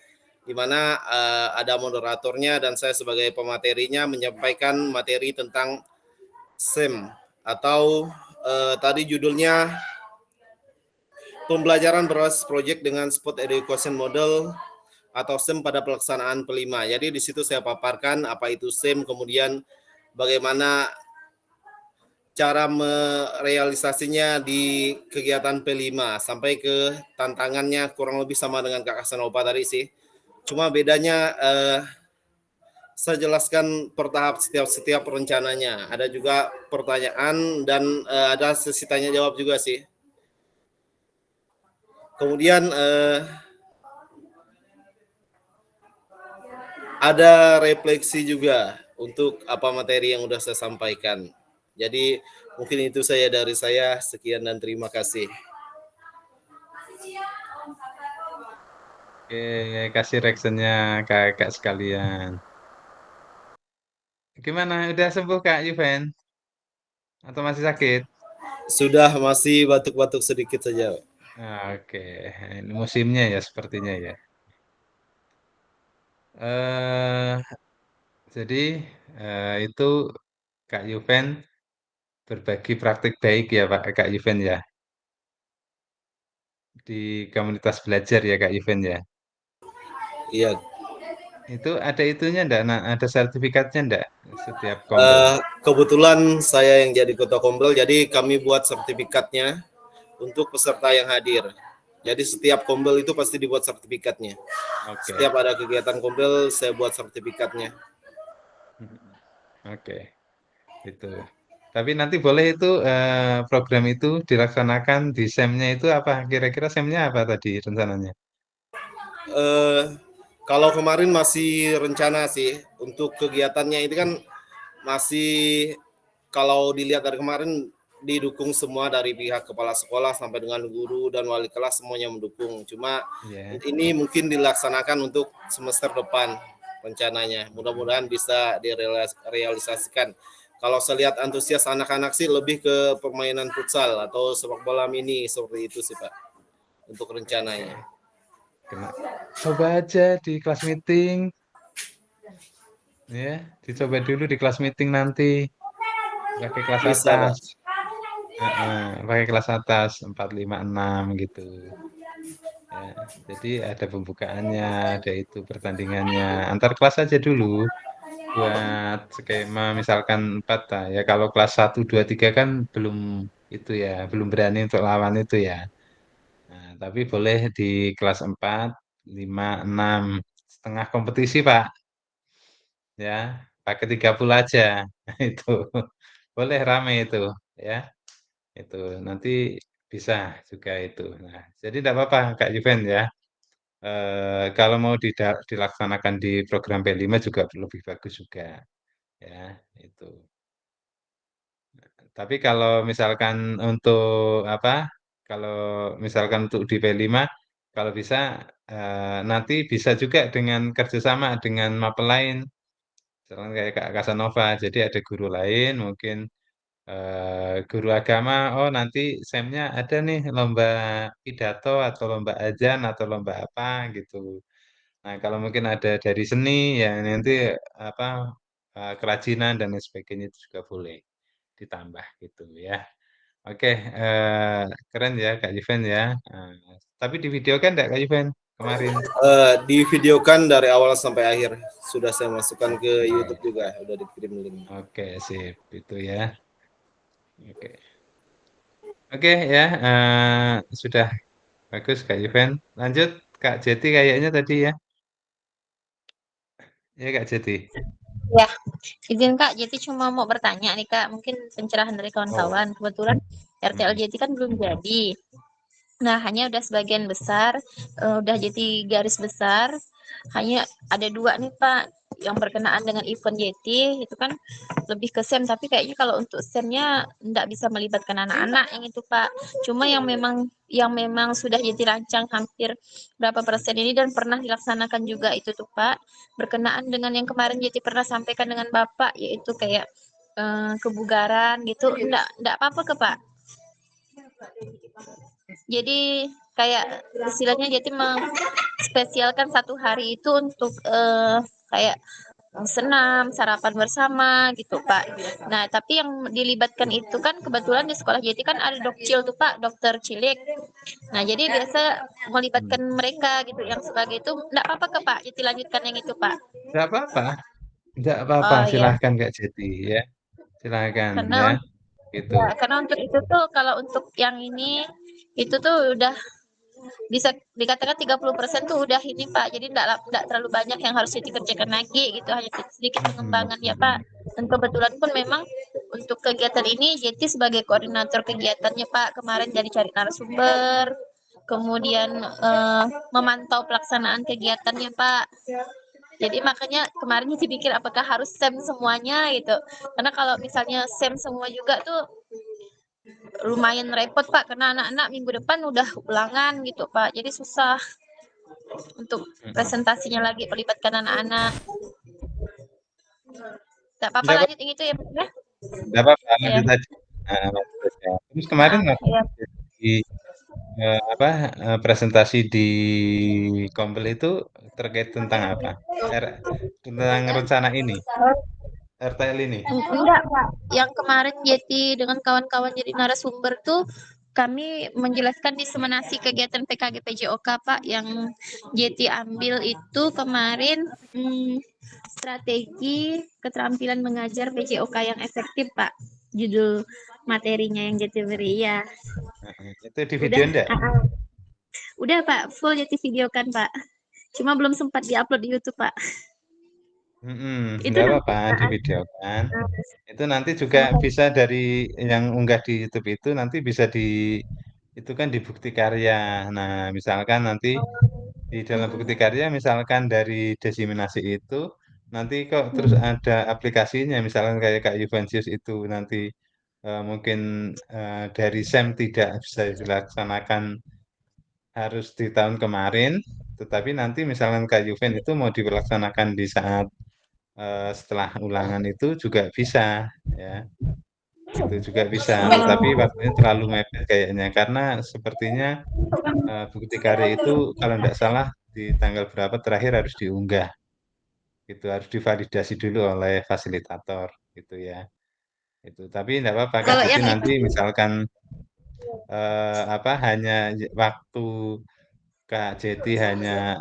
Di mana ada moderatornya dan saya sebagai pematerinya menyampaikan materi tentang SEM atau tadi judulnya pembelajaran berbasis proyek dengan Spot Education Model atau SEM pada pelaksanaan P5. Jadi di situ saya paparkan apa itu SEM, kemudian bagaimana cara merealisasinya di kegiatan P5 sampai ke tantangannya kurang lebih sama dengan Kak Kasanova tadi sih. Cuma bedanya saya jelaskan per tahap setiap rencananya. Ada juga pertanyaan dan ada sesi tanya jawab juga sih. Kemudian ada refleksi juga untuk apa materi yang sudah saya sampaikan. Jadi mungkin itu saya dari saya. Sekian dan terima kasih. Oke, kasih reaksinya kakak sekalian. Gimana? Udah sembuh Kak Juven? Atau masih sakit? Sudah, masih batuk-batuk sedikit saja. Oke, ini musimnya ya sepertinya ya. Eh, jadi itu Kak Juven berbagi praktik baik ya Pak Kak Juven ya di komunitas belajar ya Kak Juven ya. Iya. Itu ada itunya enggak? Nah, ada sertifikatnya enggak setiap kompel? Kebetulan saya yang jadi ketua Kombel, jadi kami buat sertifikatnya untuk peserta yang hadir. Jadi setiap Kombel itu pasti dibuat sertifikatnya. Oke. Setiap ada kegiatan Kombel, saya buat sertifikatnya. Oke, itu. Tapi nanti boleh itu program itu dilaksanakan di SEM-nya itu apa? Kira-kira SEM-nya apa tadi rencananya? Eh, Kalau kemarin masih rencana sih untuk kegiatannya itu kan masih, kalau dilihat dari kemarin didukung semua dari pihak kepala sekolah sampai dengan guru dan wali kelas, semuanya mendukung. Cuma Ya. ini mungkin dilaksanakan untuk semester depan rencananya. Mudah-mudahan bisa direalisasikan. Kalau saya lihat antusias anak-anak sih lebih ke permainan futsal atau sepak bola mini, seperti itu sih Pak untuk rencananya. Coba aja di kelas meeting, ya, dicoba dulu di kelas meeting nanti pakai kelas Bisa Pak. atas, pakai kelas atas 4, 5, 6 gitu. Ya, jadi ada pembukaannya, ada itu pertandingannya. Antar kelas aja dulu buat skema misalkan 4 lah. Ya kalau kelas 1, 2, 3 kan belum itu ya, belum berani untuk lawan itu ya. Nah, tapi boleh di kelas 4, 5, 6 setengah kompetisi, Pak. Ya, pakai 30 aja. Itu. Boleh rame itu, ya. Itu nanti bisa juga itu. Nah, jadi tidak apa-apa Kak Juven ya. Kalau mau dilaksanakan di program P5 juga lebih bagus juga, ya itu. Tapi kalau misalkan untuk apa? Kalau misalkan untuk di P5, kalau bisa nanti bisa juga dengan kerjasama dengan mapel lain, misalkan kayak Kak Kasanova. Jadi ada guru lain, mungkin guru agama. Oh nanti semnya ada nih lomba pidato atau lomba ajan atau lomba apa gitu. Nah, kalau mungkin ada dari seni ya nanti apa kerajinan dan lain sebagainya itu juga boleh ditambah gitu ya. Oke, keren ya Kak Juven ya. Tapi di video kan enggak Kak Juven kemarin? Divideokan dari awal sampai akhir. Sudah saya masukkan ke Oke. YouTube juga, udah dikirim link. Oke, sip. Itu ya. Oke. Oke ya, sudah bagus Kak Juven. Lanjut Kak Jeti kayaknya tadi ya. Ya Kak Jeti. Ya, izin Kak, jadi cuma mau bertanya nih Kak, mungkin pencerahan dari Oh. kawan-kawan. Kebetulan RTL JT kan belum jadi. Nah, hanya udah sebagian besar, udah jadi garis besar. Hanya ada 2 nih Pak, yang berkenaan dengan event JT itu kan lebih ke SEM, tapi kayaknya kalau untuk SEM-nya nggak bisa melibatkan anak-anak yang itu Pak. Cuma yang memang sudah JT rancang hampir berapa persen ini dan pernah dilaksanakan juga itu tuh Pak, berkenaan dengan yang kemarin JT pernah sampaikan dengan Bapak, yaitu kayak kebugaran gitu, enggak apa-apa ke Pak. Jadi kayak istilahnya jadi spesialkan 1 hari itu untuk kayak senam, sarapan bersama gitu Pak. Nah, tapi yang dilibatkan itu kan kebetulan di sekolah JT kan ada dokcil tuh Pak, dokter cilik. Nah, jadi biasa melibatkan mereka gitu yang sebagai itu enggak apa-apa ke Pak, jadi lanjutkan yang itu Pak. Enggak apa-apa. Enggak apa-apa, Oh ya, silahkan Kak Jeti ya. Silahkan karena ya. Gitu. karena untuk itu tuh kalau untuk yang ini itu tuh udah bisa dikatakan 30% tuh udah ini Pak. Jadi enggak terlalu banyak yang harus dikerjakan lagi gitu, hanya sedikit pengembangan ya Pak. Dan kebetulan pun memang untuk kegiatan ini JT sebagai koordinator kegiatannya Pak, kemarin jadi cari narasumber, kemudian memantau pelaksanaan kegiatannya Pak. Jadi makanya kemarin JT pikir apakah harus SEM semuanya gitu. Karena kalau misalnya SEM semua juga tuh lumayan repot Pak, karena anak-anak minggu depan udah ulangan gitu Pak. Jadi susah untuk presentasinya lagi melibatkan anak-anak. Tidak apa-apa, Enggak lanjut yang itu ya Pak ya. apa-apa, Ya. lanjut aja. Lanjut aja. Terus kemarin Ya. di presentasi di Kompel itu terkait tentang apa? Tentang rencana ini, RTL ini. Enggak Pak, yang kemarin Yeti dengan kawan-kawan jadi narasumber tuh kami menjelaskan diseminasi kegiatan PKG PJOK Pak, yang Yeti ambil itu kemarin strategi keterampilan mengajar PJOK yang efektif Pak, judul materinya yang Yeti beri ya. Itu di video enggak? Udah Pak, full Yeti videokan Pak, cuma belum sempat diupload di YouTube Pak. Itu Enggak nanti apa-apa, di video kan. Itu nanti juga bisa dari yang unggah di YouTube itu nanti bisa itu kan di bukti karya. Nah, misalkan nanti di dalam bukti karya misalkan dari diseminasi itu nanti kok terus ada aplikasinya misalkan kayak Kak Yuvensius itu nanti mungkin dari SEM tidak bisa dilaksanakan harus di tahun kemarin, tetapi nanti misalkan Kak Juven itu mau dilaksanakan di saat setelah ulangan itu juga bisa ya. Itu juga bisa, tetapi waktunya terlalu mepet kayaknya karena sepertinya bukti karya itu kalau tidak salah di tanggal berapa terakhir harus diunggah. Itu harus divalidasi dulu oleh fasilitator gitu ya. Itu. Tapi tidak apa-apa Kak, Kalau jadi yang nanti misalkan hanya waktu Kak Jeti hanya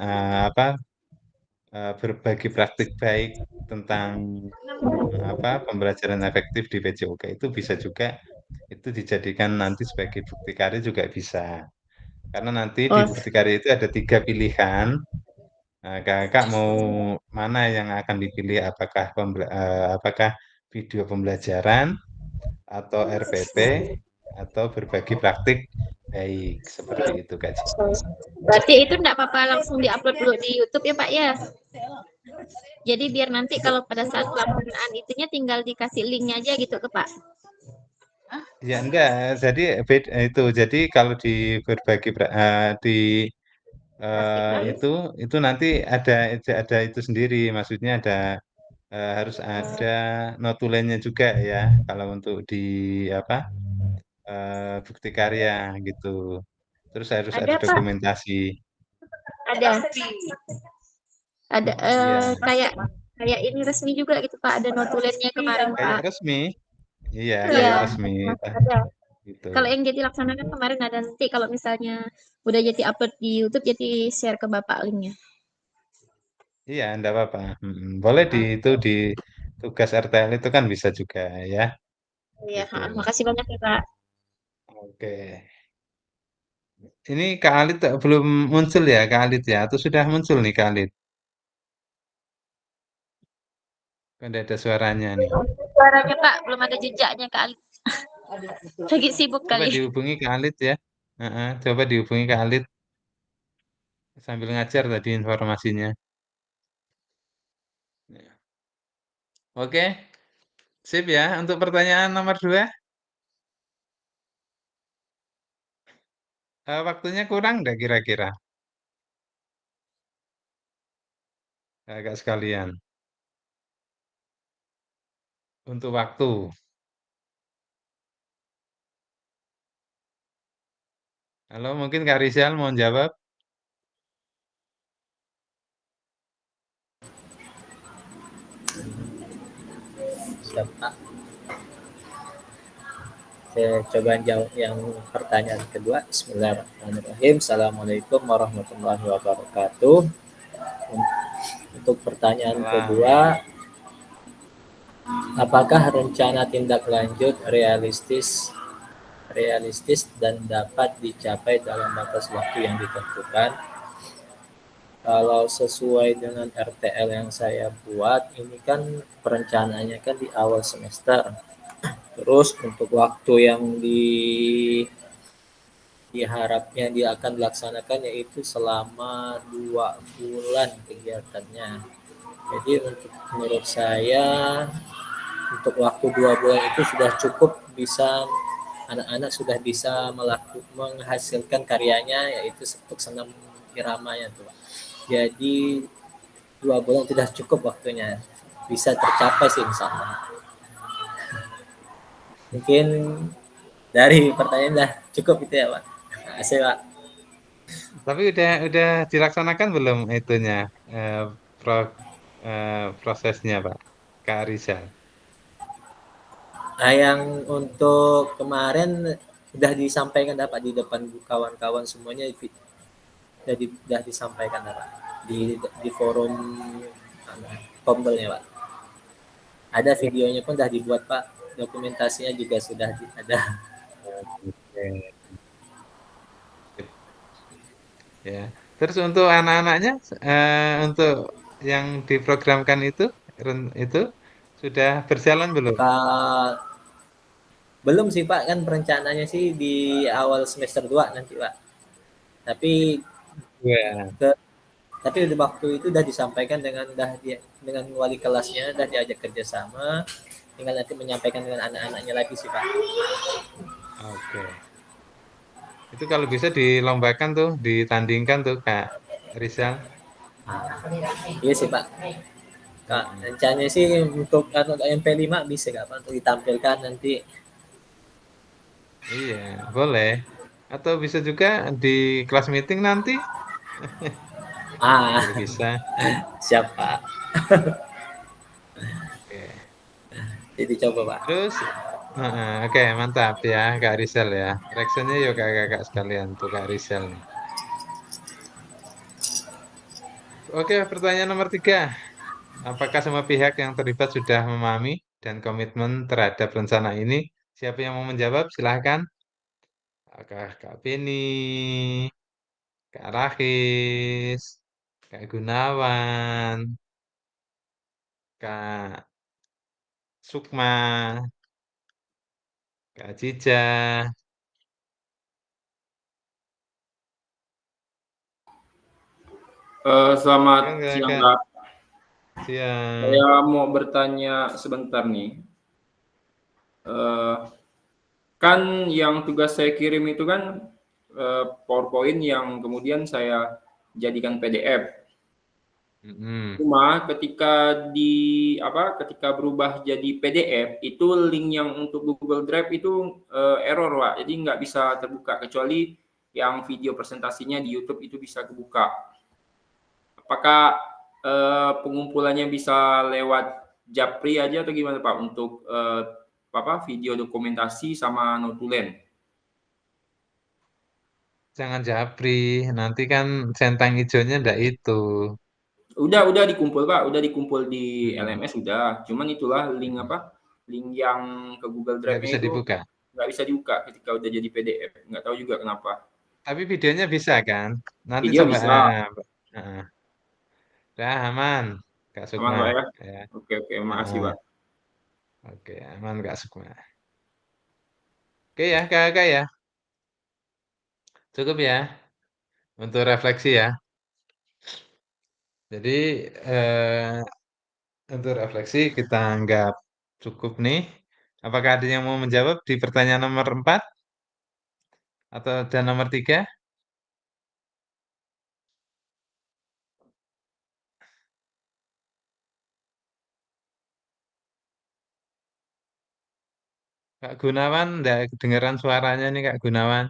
berbagi praktik baik tentang pembelajaran efektif di PJOK itu bisa juga itu dijadikan nanti sebagai bukti karya juga bisa. Karena nanti di bukti karya itu ada 3 pilihan. Nah, kakak mau mana yang akan dipilih? Apakah video pembelajaran atau RPP atau berbagi praktik baik seperti itu Kak Jeti. berarti itu enggak apa-apa langsung diupload dulu di YouTube ya Pak ya. Jadi biar nanti kalau pada saat pelaksanaan itunya tinggal dikasih linknya aja gitu ke Pak. Ya enggak, jadi itu jadi kalau di berbagi di itu nanti ada itu sendiri, maksudnya ada harus ada notulennya juga ya kalau untuk di apa bukti karya gitu. Terus harus ada Ada Pak, dokumentasi. ada Iya. kayak kayak ini resmi juga gitu Pak, ada notulennya kemarin Kayak Pak. resmi. Iya, Iya, kayak resmi. masih ada. Gitu. Kalau yang jadi laksanakan kemarin ada, nanti kalau misalnya udah jadi upload di YouTube jadi share ke Bapak linknya. Iya, enggak apa-apa. Boleh itu di tugas RTL itu kan bisa juga ya. Iya, Gitu. makasih banyak ya Pak. Oke. Ini Kak Alit belum muncul ya, Kak Alit ya? Atau sudah muncul nih Kak Alit? Kan ada suaranya nih. Suaranya Pak, belum ada jejaknya kali. Lagi sibuk Coba kali. dihubungi Kak Alit ya. Coba dihubungi Kak Alit sambil ngajar tadi informasinya. Ya. Oke, sip ya. Untuk pertanyaan nomor 2, waktunya kurang nggak kira-kira? Agak sekalian. Untuk waktu. Halo, mungkin Kak Rizal mau jawab? Siap, Pak. Saya coba jawab yang pertanyaan kedua. Bismillahirrahmanirrahim. Assalamualaikum warahmatullahi wabarakatuh. Untuk pertanyaan kedua, apakah rencana tindak lanjut realistis dan dapat dicapai dalam batas waktu yang ditentukan? Kalau sesuai dengan RTL yang saya buat, ini kan perencanaannya kan di awal semester. Terus untuk waktu yang diharapnya dia akan dilaksanakan yaitu selama 2 bulan kegiatannya. Jadi menurut saya untuk waktu 2 bulan itu sudah cukup, bisa anak-anak sudah bisa menghasilkan karyanya yaitu untuk senam iramanya tuh. Jadi 2 bulan tidak cukup waktunya, bisa tercapai sih insya Allah. Mungkin dari pertanyaan dah cukup itu ya Pak. Makasih Pak. Tapi udah dilaksanakan belum itunya pro, prosesnya Pak Kak Rizal? Nah, yang untuk kemarin sudah disampaikan Pak di depan kawan-kawan semuanya, sudah disampaikan Pak di forum Kombelnya Pak. Ada videonya pun sudah dibuat Pak, dokumentasinya juga sudah ada. Oke. Ya. Terus untuk anak-anaknya, untuk yang diprogramkan itu sudah berjalan belum? Belum sih Pak, kan perencanaannya sih di awal semester 2 nanti Pak. Tapi Ya. waktu itu sudah disampaikan dengan wali kelasnya, sudah diajak kerjasama, tinggal nanti menyampaikan dengan anak-anaknya lagi sih Pak. Oke. Itu kalau bisa dilombakan tuh, ditandingkan tuh Kak Rizal. Iya sih Pak. Kak, rencananya sih untuk MP5 bisa Kak Pak, untuk ditampilkan nanti. Iya, boleh. Atau bisa juga di kelas meeting nanti. Kalau bisa. Siap Pak. Oke. Jadi coba Pak. Terus, oke, mantap ya Kak Rizal ya. Reaksinya yuk kakak-kakak sekalian tuh Kak Rizal nih. Oke, pertanyaan nomor 3. Apakah semua pihak yang terlibat sudah memahami dan komitmen terhadap rencana ini? Siapa yang mau menjawab? Silahkan. Apakah Kak Beni, Kak Rahis, Kak Gunawan, Kak Sukma, Kak Cica. Selamat siang Kak. Kak. Siang. Saya mau bertanya sebentar nih. Kan yang tugas saya kirim itu kan PowerPoint yang kemudian saya jadikan PDF. Cuma ketika ketika berubah jadi PDF itu link yang untuk Google Drive itu error Pak. Jadi nggak bisa terbuka kecuali yang video presentasinya di YouTube itu bisa kebuka. Apakah pengumpulannya bisa lewat Japri aja atau gimana Pak untuk video dokumentasi sama notulen? Jangan Japri, nanti kan centang hijaunya ndak itu. Udah dikumpul Pak, udah dikumpul di Hmm. LMS udah. Cuman itulah link link yang ke Google Nggak Drive-nya bisa itu dibuka. nggak bisa dibuka ketika udah jadi PDF. Nggak tahu juga kenapa. Tapi videonya bisa kan? Nanti Video coba. bisa, Dah aman, Kak aman Sukma. Pak ya. Ya. Oke, makasih Ah, Pak. oke, aman Kak Sukma. Oke ya, Kakak ya. Cukup ya untuk refleksi ya. Jadi untuk refleksi kita anggap cukup nih. Apakah ada yang mau menjawab di pertanyaan nomor 4 atau dan nomor 3? Kak Gunawan, enggak kedengeran suaranya nih Kak Gunawan.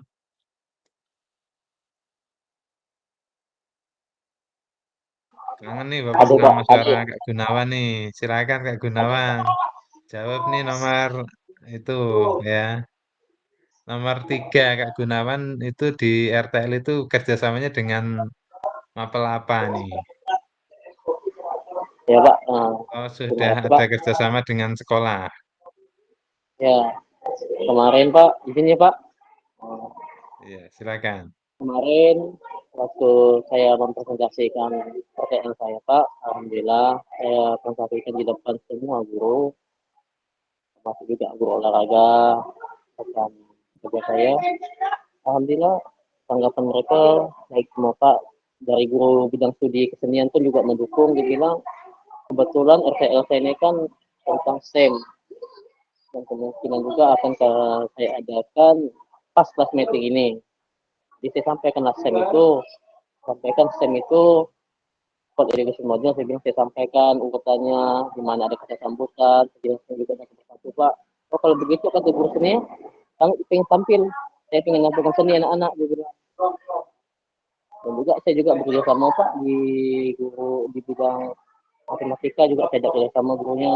Kangen nih Bapak Ada Pak, sama ada. suara Kak Gunawan nih. Silakan Kak Gunawan. Jawab nih nomor itu ya. Nomor 3 Kak Gunawan itu di RTL itu kerjasamanya dengan Mapel apa nih? Ya Pak, Oh terima sudah kasih ada Pak. kerjasama dengan sekolah. Ya, kemarin Pak, izin ya Pak. Eh, Iya silakan. Kemarin waktu saya mempresentasikan pertanyaan saya Pak, alhamdulillah saya presentasikan di depan semua guru, termasuk juga guru olahraga tentang kerja saya. Alhamdulillah tanggapan mereka baik semua Pak. Dari guru bidang studi kesenian pun juga mendukung, dibilang kebetulan RTL saya ini kan tentang STEM, dan kemungkinan juga akan saya adakan pas kelas meeting ini. Jadi saya sampaikan STEM itu code education model, saya bilang saya sampaikan urutannya, di mana ada kata sambutan, saya jelaskan juga ada kata satu Pak. Oh kalau begitu kata guru seni, kami ingin tampil, saya ingin nampilkan seni anak-anak, dia bilang. Dan juga saya juga bekerja sama Pak di guru di bidang matematika juga saya ajak kerja sama gurunya.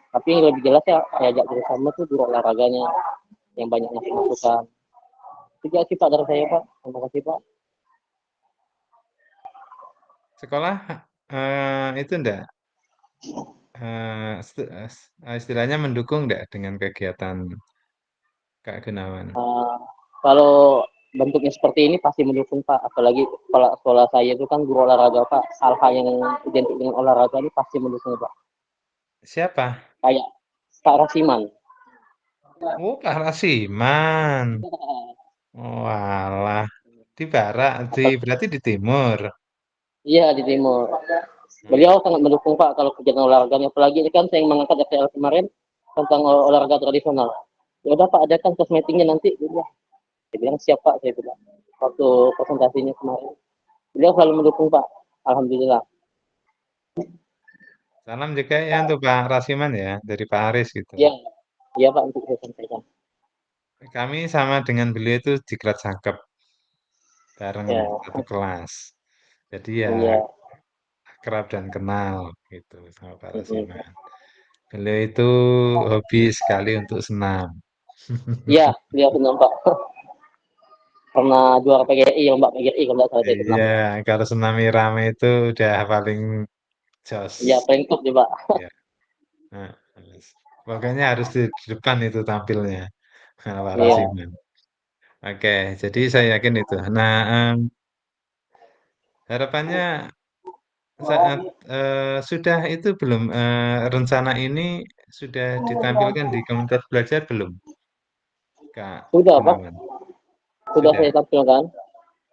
Tapi yang lebih jelas ya saya ajak kerja sama tuh guru olahraganya yang banyak ngasih masukan. Itu sih Pak dari saya Pak. Terima kasih Pak. Sekolah itu enggak istilahnya mendukung enggak dengan kegiatan Kak Gunawan? Kalau bentuknya seperti ini pasti mendukung Pak. Apalagi kepala sekolah saya itu kan guru olahraga Pak. Hal-hal yang identik dengan olahraga ini pasti mendukung Pak. Siapa? Kayak Pak Rasiman. Oh Pak Rasiman. Oh alah. Di barat, berarti di timur. Iya di timur. Hmm. Beliau sangat mendukung Pak kalau kegiatan olahraganya. Apalagi ini kan saya yang mengangkat FPL kemarin tentang olahraga tradisional. Ya udah Pak adakan tes meetingnya nanti. Dia bilang siap Pak, saya bilang. Waktu presentasinya kemarin. Beliau selalu mendukung Pak. Alhamdulillah. Salam juga ya untuk Pak Rasiman ya, dari Pak Aris gitu. Iya, iya Pak untuk saya sampaikan. Kami sama dengan beliau itu diklat Sangkep bareng Ya, satu kelas. Jadi ya iya. akrab dan kenal gitu sama Pak Mm-mm. Rasiman. Beliau itu hobi sekali untuk senam. Iya, dia senang Pak. Pernah juara PGRI, lomba PGRI kalau nggak salah saya Iya, senam. kalau senam irame itu udah paling jos. Iya, paling top dia Pak. Ya. Nah, pokoknya harus di depan itu tampilnya Pak Iya. Rasiman. Oke, jadi saya yakin itu. Nah, harapannya saat sudah itu belum rencana ini sudah ditampilkan di Komunitas Belajar belum, Kak Sudah Pak, Gunawan? sudah Sudah. saya tampilkan.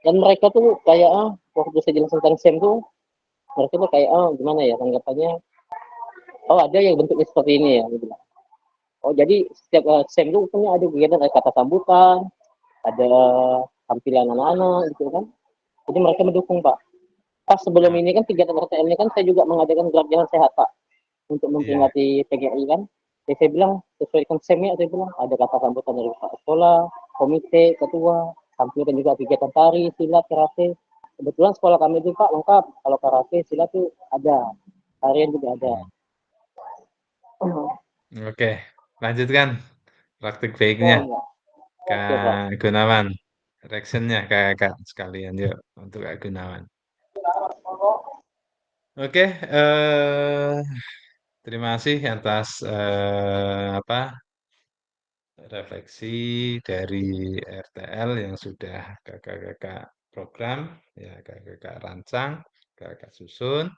Dan mereka tuh kayak waktu saya jelaskan tentang SEM tuh, mereka tuh kayak gimana ya tanggapannya. Oh ada yang bentuknya seperti ini ya. Gitu. Oh jadi setiap SEM itu punya ada kegiatan, ada kata sambutan, ada tampilan anak-anak gitu kan. Jadi mereka mendukung Pak. Pas sebelum Nah, ini kan kegiatan RTL ini kan saya juga mengadakan gerak jalan sehat Pak untuk iya. memperingati PGRI kan. Jadi saya bilang sesuai SEM-nya, saya bilang ada kata sambutan dari Pak Sekolah, komite, ketua, tampilkan juga kegiatan tari, silat, karate. kebetulan sekolah kami itu Pak lengkap. Kalau karate, silat tuh ada, tarian juga ada. Oke, lanjutkan praktik baiknya, Oh, enggak. Oke, Pak. Kak Gunawan. Reaction-nya Kak sekalian yuk untuk Kak Gunawan. Oke, terima kasih atas apa refleksi dari RTL yang sudah kakak-kakak program, ya kakak-kakak rancang, kakak susun,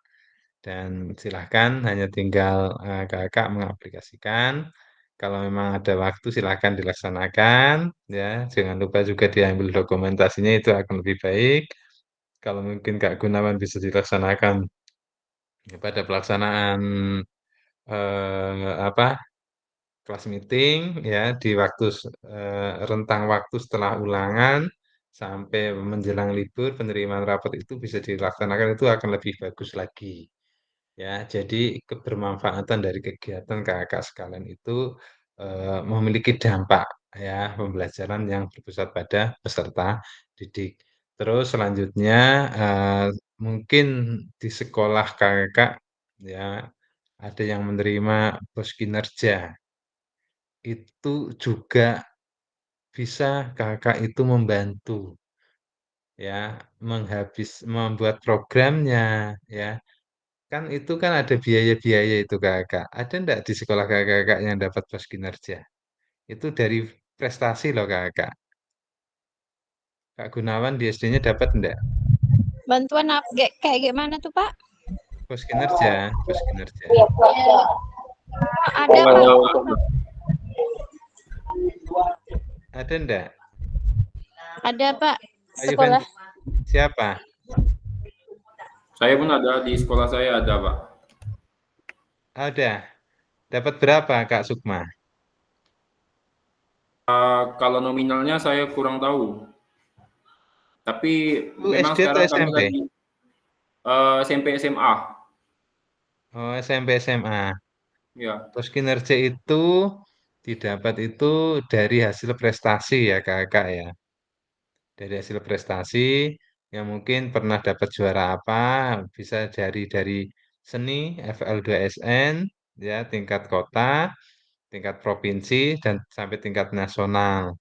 dan silahkan hanya tinggal kakak mengaplikasikan. Kalau memang ada waktu silahkan dilaksanakan, ya. Jangan lupa juga diambil dokumentasinya itu akan lebih baik. Kalau mungkin Kak Gunawan bisa dilaksanakan pada pelaksanaan apa kelas meeting ya di waktu rentang waktu setelah ulangan sampai menjelang libur penerimaan rapot itu bisa dilaksanakan itu akan lebih bagus lagi. Ya, jadi kebermanfaatan dari kegiatan kakak sekalian itu memiliki dampak ya pembelajaran yang berpusat pada peserta didik. Terus selanjutnya mungkin di sekolah kakak ya ada yang menerima bos kinerja. Itu juga bisa kakak itu membantu ya membuat programnya ya. Kan itu kan ada biaya-biaya itu kakak. Ada enggak di sekolah kakak yang dapat pos kinerja? Itu dari prestasi loh kakak. Kak Gunawan di SD-nya dapat enggak? Bantuan kayak gimana tuh Pak? Pos kinerja, pos kinerja. Ada Pak. Ada enggak? Ada Pak. Ayo Sekolah. siapa? Saya pun ada di sekolah saya ada, Pak. Ada. Dapat berapa Kak Sukma? Kalau nominalnya saya kurang tahu. Tapi Itu memang SD atau sekarang kami SMP? lagi SMP SMA. Oh, SMP SMA. Ya. Pos kinerja itu didapat itu dari hasil prestasi ya kakak ya. Dari hasil prestasi yang mungkin pernah dapat juara apa, bisa dari seni FL2SN ya tingkat kota, tingkat provinsi dan sampai tingkat nasional.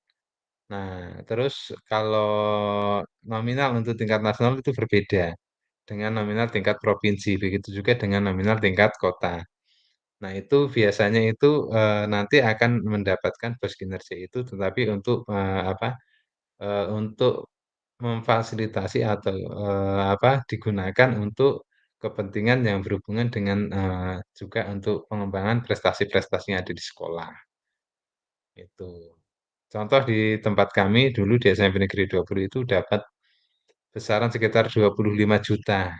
Nah, terus kalau nominal untuk tingkat nasional itu berbeda dengan nominal tingkat provinsi, begitu juga dengan nominal tingkat kota. Nah, itu biasanya itu nanti akan mendapatkan bos kinerja itu, tetapi untuk apa? Untuk memfasilitasi atau apa? Digunakan untuk kepentingan yang berhubungan dengan juga untuk pengembangan prestasi-prestasi yang ada di sekolah. Itu. Contoh di tempat kami dulu di SMP Negeri 20 itu dapat besaran sekitar 25 juta.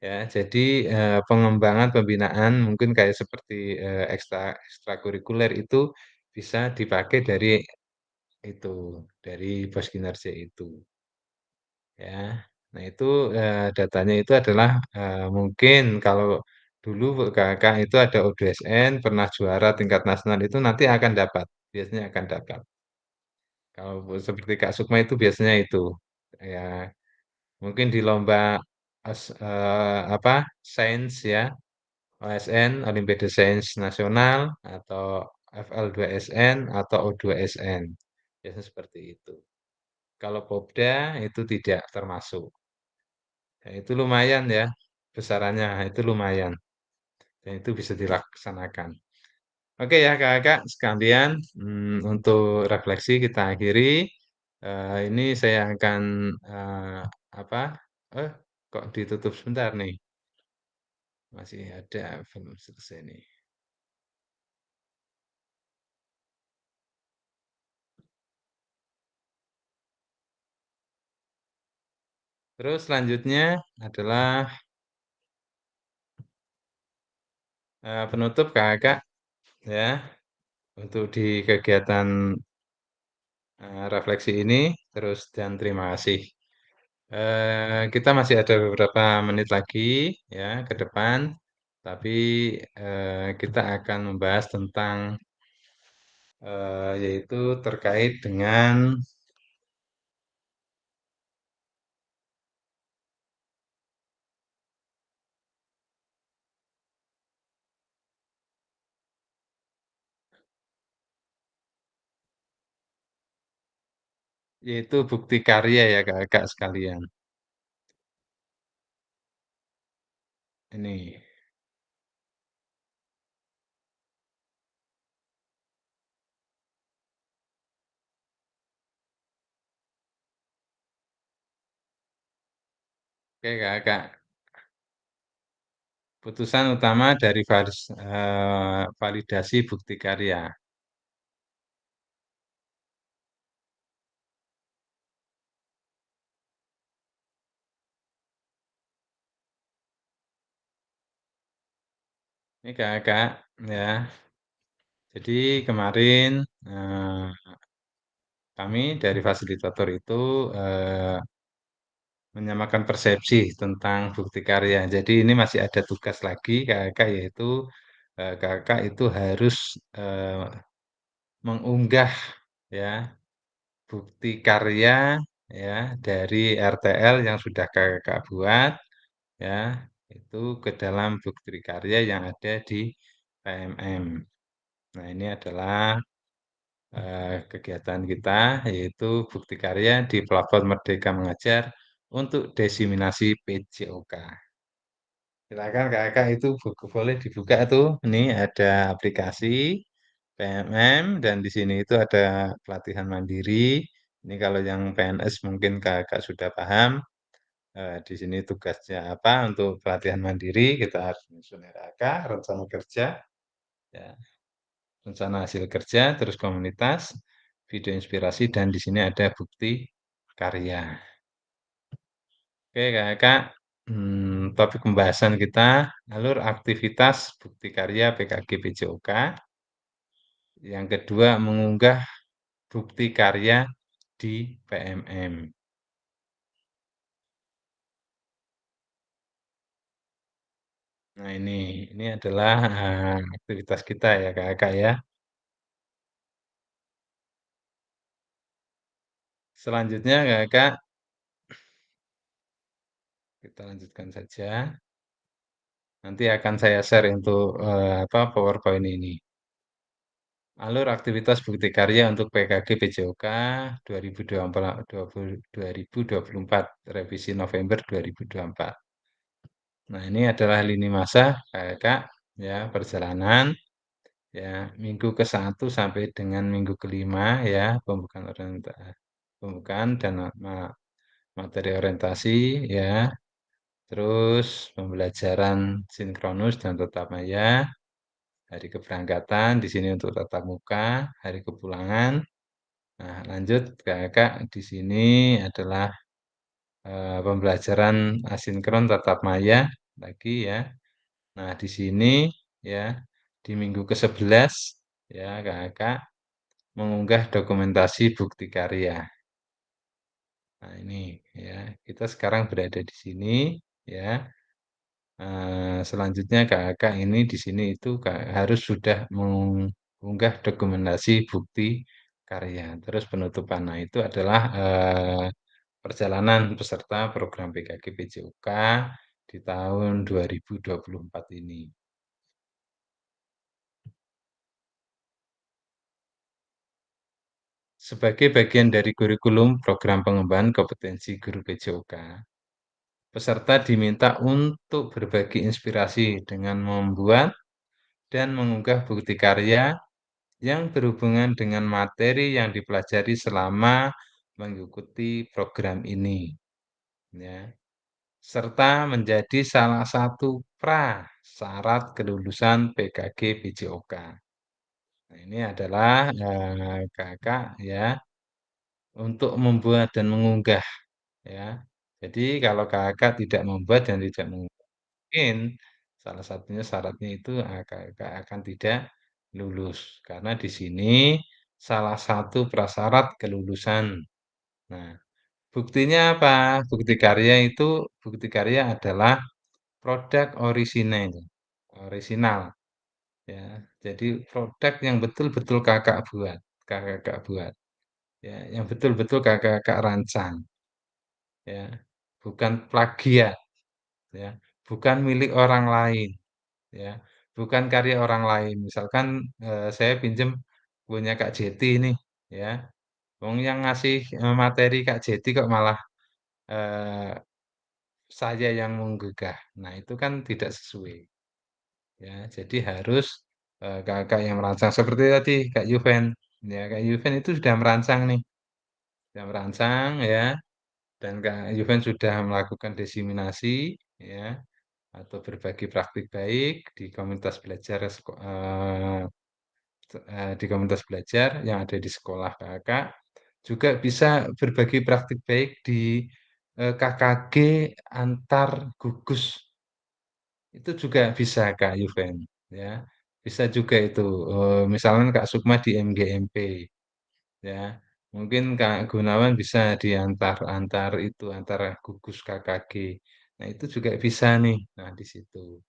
Ya, jadi pengembangan pembinaan mungkin kayak seperti ekstrakurikuler itu bisa dipakai dari itu, dari pos kinerja itu, ya. Nah, itu datanya itu adalah mungkin kalau dulu Kakak itu ada ODSN pernah juara tingkat nasional itu nanti akan dapat, biasanya akan dapat. Kalau seperti Kak Sukma itu biasanya itu, ya mungkin di lomba apa sains ya OSN, Olimpiade Sains Nasional, atau FL2SN, atau O2SN. Biasanya seperti itu. Kalau Popda itu tidak termasuk. Ya, itu lumayan ya, besarannya itu lumayan. Dan itu bisa dilaksanakan. Oke ya kakak sekalian, untuk refleksi kita akhiri. Ini saya akan apa? Eh, kok ditutup sebentar nih? Masih ada, belum selesai nih. Terus selanjutnya adalah penutup kakak ya untuk di kegiatan refleksi ini. Terus dan terima kasih. Kita masih ada beberapa menit lagi ya ke depan, tapi kita akan membahas tentang yaitu terkait dengan yaitu bukti karya ya kakak sekalian. Ini. Oke kakak. Putusan utama dari validasi bukti karya. Ini kakak ya. Jadi kemarin kami dari fasilitator itu menyamakan persepsi tentang bukti karya. Jadi ini masih ada tugas lagi kakak yaitu kakak itu harus eh, mengunggah ya bukti karya ya dari RTL yang sudah kakak buat ya itu ke dalam bukti karya yang ada di PMM. Nah, ini adalah kegiatan kita yaitu bukti karya di platform Merdeka Mengajar untuk diseminasi PJOK. Silakan kakak itu boleh dibuka tuh. Ini ada aplikasi PMM dan di sini itu ada pelatihan mandiri. Ini kalau yang PNS mungkin kakak sudah paham. Di sini tugasnya apa untuk pelatihan mandiri kita harus menyusun RAK, rencana kerja, ya, rencana hasil kerja, terus komunitas, video inspirasi dan di sini ada bukti karya. Oke kakak, topik pembahasan kita alur aktivitas bukti karya PKG PJOK. Yang kedua mengunggah bukti karya di PMM. Nah ini adalah aktivitas kita ya kakak ya. Selanjutnya kakak kita lanjutkan saja. Nanti akan saya share untuk PowerPoint ini. Alur aktivitas bukti karya untuk PKG PJOK 2024, revisi November 2024. Nah, ini adalah lini masa kakak ya perjalanan ya minggu ke-1 sampai dengan minggu ke-5 ya pembukaan dan materi orientasi ya. Terus pembelajaran sinkronus dan tatap maya, hari keberangkatan di sini untuk tatap muka, hari kepulangan. Nah, lanjut kakak di sini adalah pembelajaran asinkron tatap maya lagi ya. Nah, di sini ya di minggu ke-11 ya kakak mengunggah dokumentasi bukti karya. Nah, ini ya kita sekarang berada di sini ya. Selanjutnya kakak ini di sini itu harus sudah mengunggah dokumentasi bukti karya. Terus penutupan, nah itu adalah perjalanan peserta program PKG PJOK di tahun 2024 ini. Sebagai bagian dari kurikulum program pengembangan kompetensi guru PJOK, peserta diminta untuk berbagi inspirasi dengan membuat dan mengunggah bukti karya yang berhubungan dengan materi yang dipelajari selama mengikuti program ini, ya, serta menjadi salah satu prasyarat kelulusan PKG PJOK. Nah, ini adalah kakak ya untuk membuat dan mengunggah ya. Jadi kalau kakak tidak membuat dan tidak mengunggah, mungkin salah satunya syaratnya itu kakak akan tidak lulus karena di sini salah satu prasyarat kelulusan. Nah, buktinya apa? Bukti karya adalah produk orisinal ya. Jadi produk yang betul-betul kakak buat ya, yang betul-betul kakak rancang ya. Bukan plagiat ya, bukan milik orang lain ya, bukan karya orang lain. Misalkan saya pinjem punya Kak Jeti ini ya. Wong yang ngasih materi Kak Jeti kok malah saya yang menggugah. Nah, itu kan tidak sesuai. Ya, jadi harus kakak yang merancang seperti tadi Kak Yuven. Ya, Kak Yuven itu sudah merancang nih, sudah merancang ya, dan Kak Yuven sudah melakukan diseminasi ya, atau berbagi praktik baik di komunitas belajar di komunitas belajar yang ada di sekolah kakak. Juga bisa berbagi praktik baik di KKG antar gugus. Itu juga bisa Kak Yuven, ya. Bisa juga itu, misalnya Kak Sukma di MGMP, ya. Mungkin Kak Gunawan bisa diantar antar itu, antara gugus KKG. Nah, itu juga bisa nih, nah di situ,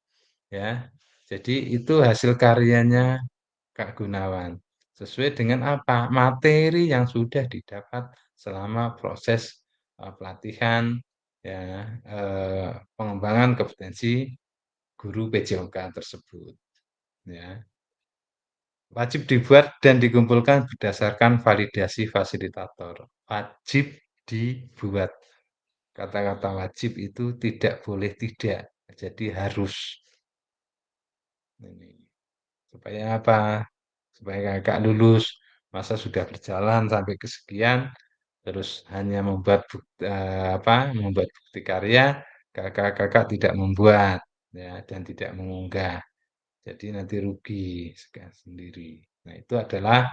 ya. Jadi itu hasil karyanya Kak Gunawan. Sesuai dengan apa? Materi yang sudah didapat selama proses, pelatihan, ya, pengembangan kompetensi guru PJOK tersebut, ya. Wajib dibuat dan dikumpulkan berdasarkan validasi fasilitator. Wajib dibuat. Kata-kata wajib itu tidak boleh tidak, jadi harus. Ini. Supaya apa? Supaya kakak lulus. Masa sudah berjalan sampai kesekian, terus hanya membuat bukti karya, kakak-kakak tidak membuat, ya, dan tidak mengunggah. Jadi nanti rugi sendiri. Nah, itu adalah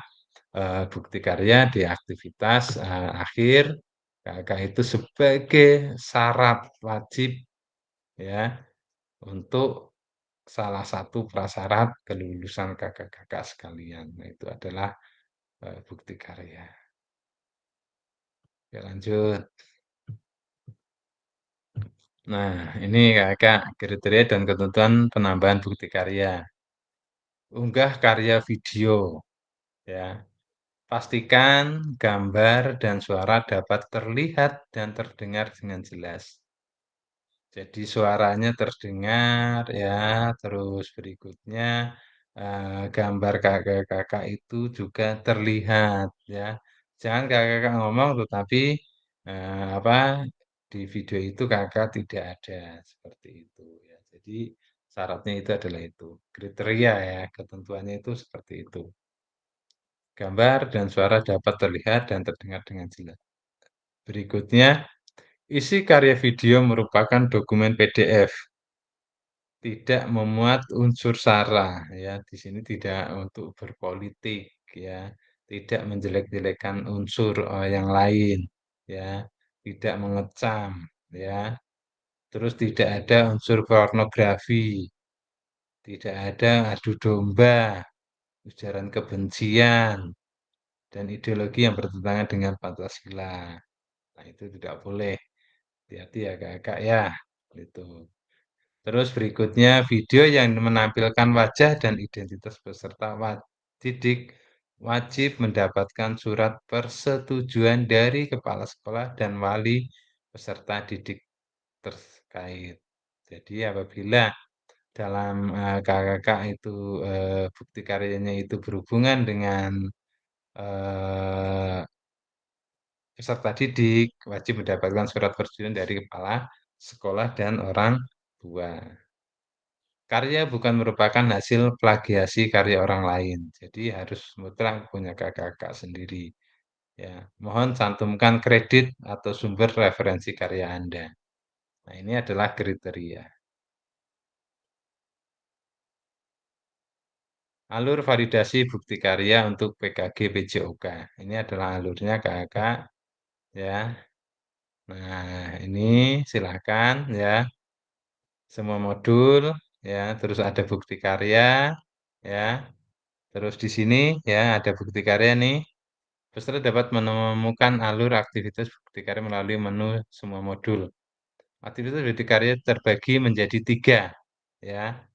bukti karya di aktivitas akhir kakak itu sebagai syarat wajib ya untuk salah satu prasyarat kelulusan kakak-kakak sekalian. Nah, itu adalah bukti karya. Oke, lanjut. Nah, ini kakak kriteria dan ketentuan penambahan bukti karya. Unggah karya video, ya. Pastikan gambar dan suara dapat terlihat dan terdengar dengan jelas. Jadi suaranya terdengar ya, terus berikutnya gambar kakak-kakak itu juga terlihat ya. Jangan kakak-kakak ngomong tetapi apa di video itu kakak tidak ada seperti itu ya. Jadi syaratnya itu adalah itu. Kriteria ya, ketentuannya itu seperti itu. Gambar dan suara dapat terlihat dan terdengar dengan jelas. Berikutnya, isi karya video merupakan dokumen PDF, tidak memuat unsur sara ya. Di sini tidak untuk berpolitik ya, tidak menjelek-jelekan unsur yang lain ya, tidak mengecam ya. Terus tidak ada unsur pornografi, tidak ada adu domba, ujaran kebencian, dan ideologi yang bertentangan dengan Pancasila. Nah, itu tidak boleh. Hati-hati ya kakak ya. Itu. Terus berikutnya video yang menampilkan wajah dan identitas peserta didik wajib mendapatkan surat persetujuan dari kepala sekolah dan wali peserta didik terkait. Jadi apabila dalam kakak itu bukti karyanya itu berhubungan dengan eh, peserta didik wajib mendapatkan surat persetujuan dari kepala sekolah dan orang tua. Karya bukan merupakan hasil plagiasi karya orang lain, jadi harus mutlak punya kakak-kakak sendiri. Ya, mohon cantumkan kredit atau sumber referensi karya Anda. Nah, ini adalah kriteria. Alur validasi bukti karya untuk PKG PJOK. Ini adalah alurnya kakak. Ya. Nah, ini silakan ya. Semua modul ya, terus ada bukti karya ya. Terus di sini ya ada bukti karya nih. Peserta dapat menemukan alur aktivitas bukti karya melalui menu semua modul. Aktivitas bukti karya terbagi menjadi 3 ya.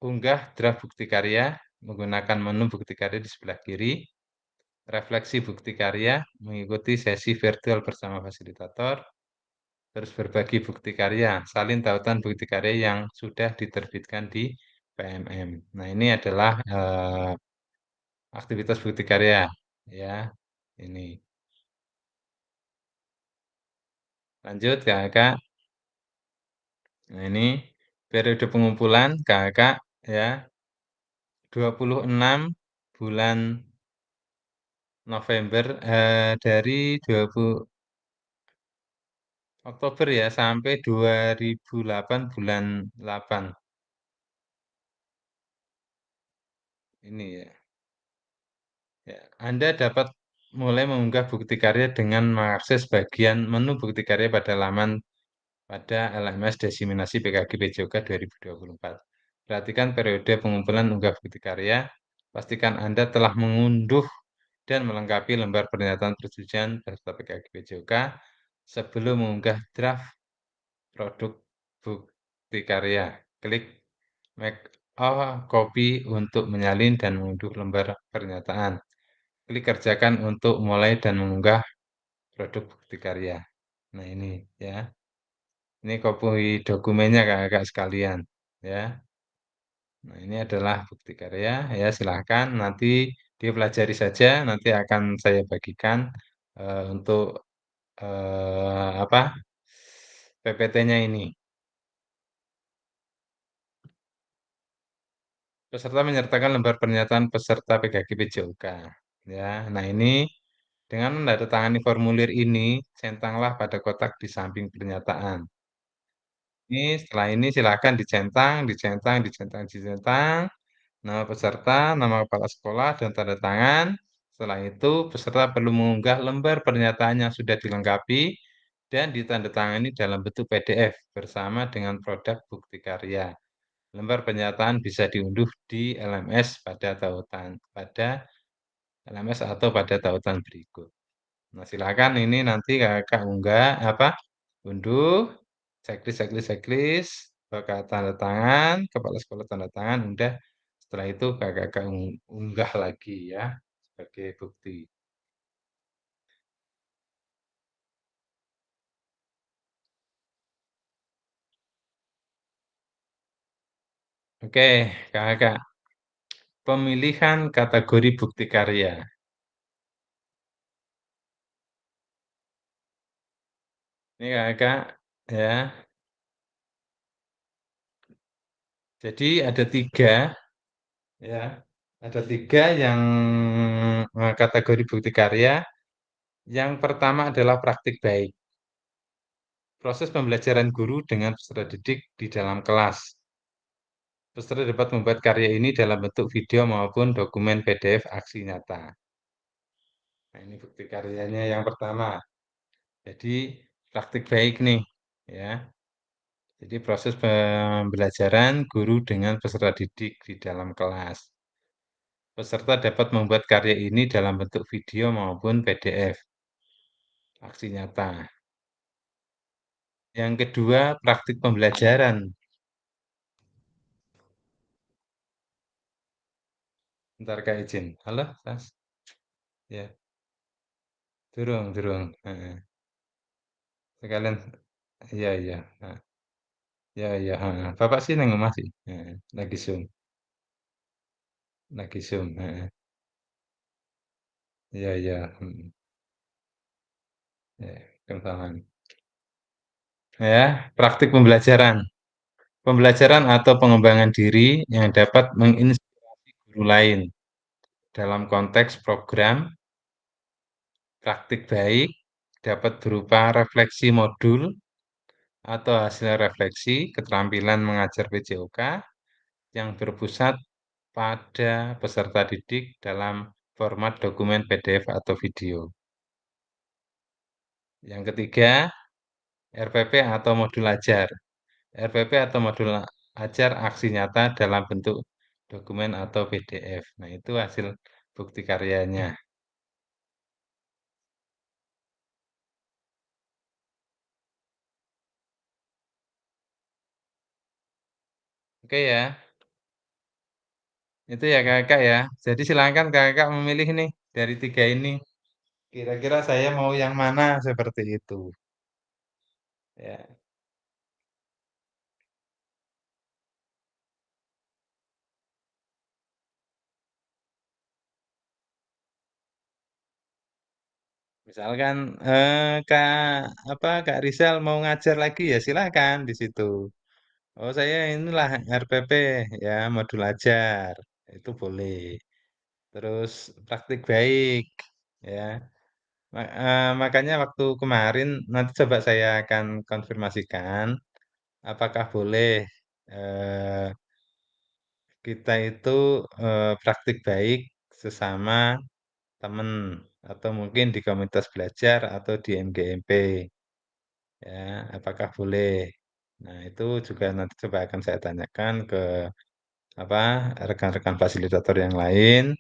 Unggah draft bukti karya menggunakan menu bukti karya di sebelah kiri. Refleksi bukti karya mengikuti sesi virtual bersama fasilitator. Terus berbagi bukti karya, salin tautan bukti karya yang sudah diterbitkan di PMM. Nah, ini adalah aktivitas bukti karya, ya. Ini. Lanjut kakak. Nah, ini periode pengumpulan kakak ya 26 bulan November dari 20 Oktober ya sampai 2008 bulan 8. Ini ya. Ya, Anda dapat mulai mengunggah bukti karya dengan mengakses bagian menu bukti karya pada laman pada LMS Diseminasi PKG PJOK 2024. Perhatikan periode pengumpulan unggah bukti karya. Pastikan Anda telah mengunduh dan melengkapi lembar pernyataan persetujuan peserta PKG PJOK sebelum mengunggah draft produk bukti karya. Klik make a copy untuk menyalin dan mengunduh lembar pernyataan. Klik kerjakan untuk mulai dan mengunggah produk bukti karya. Nah ini ya. Ini kopi dokumennya kakak sekalian ya. Nah ini adalah bukti karya ya silahkan nanti dipelajari saja nanti akan saya bagikan untuk apa PPT-nya ini. Peserta menyertakan lembar pernyataan peserta PKG PJOK ya. Nah ini dengan menandatangani formulir ini centanglah pada kotak di samping pernyataan. Ini setelah ini silakan dicentang, dicentang, dicentang, dicentang. Nama peserta, nama kepala sekolah, dan tanda tangan. Setelah itu, peserta perlu mengunggah lembar pernyataan yang sudah dilengkapi dan ditandatangani dalam bentuk PDF bersama dengan produk bukti karya. Lembar pernyataan bisa diunduh di LMS pada LMS atau pada tautan berikut. Nah, silakan ini nanti kakak unggah unduh checklist tanda tangan, kepala sekolah tanda tangan, udah setelah itu kakak unggah lagi ya sebagai bukti. Oke, kakak. Pemilihan kategori bukti karya. Ini kakak ya. Jadi ada tiga ya. Ada tiga yang kategori bukti karya. Yang pertama adalah praktik baik. Proses pembelajaran guru dengan peserta didik di dalam kelas. Peserta dapat membuat karya ini dalam bentuk video maupun dokumen PDF aksi nyata. Nah, ini bukti karyanya yang pertama. Jadi praktik baik nih, ya. Jadi proses pembelajaran guru dengan peserta didik di dalam kelas. Peserta dapat membuat karya ini dalam bentuk video maupun PDF aksi nyata. Yang kedua, praktik pembelajaran. Ntar Kak izin. Halo, Sas. Ya, turun. Sekalian, iya, iya. Nah, ya, ya. Bapak sih neng omah sih. Lagi Zoom. Lagi Zoom. Iya, iya. Ya, kentalan. Ya, praktik pembelajaran. Pembelajaran atau pengembangan diri yang dapat menginspirasi guru lain dalam konteks program praktik baik dapat berupa refleksi modul atau hasil refleksi keterampilan mengajar PJOK yang berpusat pada peserta didik dalam format dokumen PDF atau video. Yang ketiga, RPP atau modul ajar. RPP atau modul ajar aksi nyata dalam bentuk dokumen atau PDF. Nah, itu hasil bukti karyanya. Oke ya, itu ya kakak ya. Jadi silakan kakak memilih nih dari tiga ini. Kira-kira saya mau yang mana seperti itu. Ya, Misalkan Kak Rizal mau ngajar lagi ya silakan di situ. Oh saya inilah RPP ya modul ajar itu boleh. Terus praktik baik ya. Makanya waktu kemarin nanti coba saya akan konfirmasikan apakah boleh eh, kita itu praktik baik sesama teman atau mungkin di komunitas belajar atau di MGMP ya apakah boleh. Nah itu juga nanti coba akan saya tanyakan ke apa rekan-rekan fasilitator yang lain.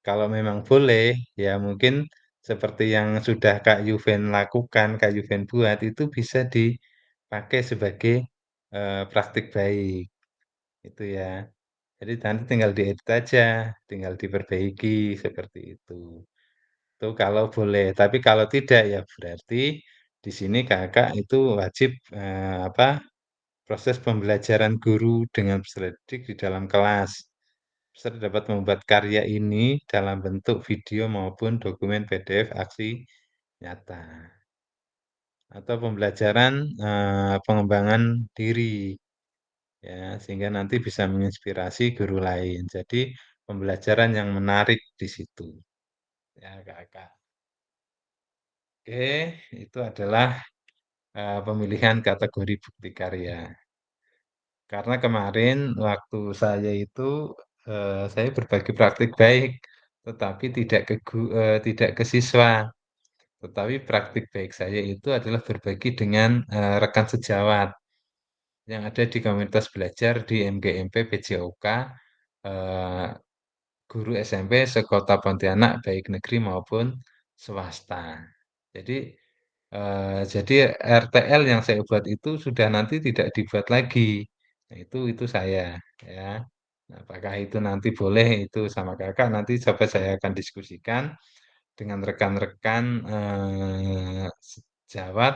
Kalau memang boleh, ya mungkin seperti yang sudah Kak Yuven lakukan, Kak Yuven buat itu bisa dipakai sebagai praktik baik, itu ya. Jadi nanti tinggal diedit aja, tinggal diperbaiki seperti itu. Itu kalau boleh. Tapi kalau tidak ya berarti di sini kakak itu wajib proses pembelajaran guru dengan peserta didik di dalam kelas. Peserta dapat membuat karya ini dalam bentuk video maupun dokumen PDF aksi nyata. Atau pembelajaran pengembangan diri ya sehingga nanti bisa menginspirasi guru lain. Jadi pembelajaran yang menarik di situ. Ya, Kakak. Oke, itu adalah pemilihan kategori bukti karya. Karena kemarin waktu saya itu saya berbagi praktik baik, tetapi tidak ke siswa. Tetapi praktik baik saya itu adalah berbagi dengan rekan sejawat yang ada di komunitas belajar di MGMP PJOK, eh, guru SMP sekota Pontianak, baik negeri maupun swasta. Jadi jadi RTL yang saya buat itu sudah nanti tidak dibuat lagi. Nah, itu saya ya. Nah, apakah itu nanti boleh itu sama kakak nanti coba saya akan diskusikan dengan rekan-rekan sejawat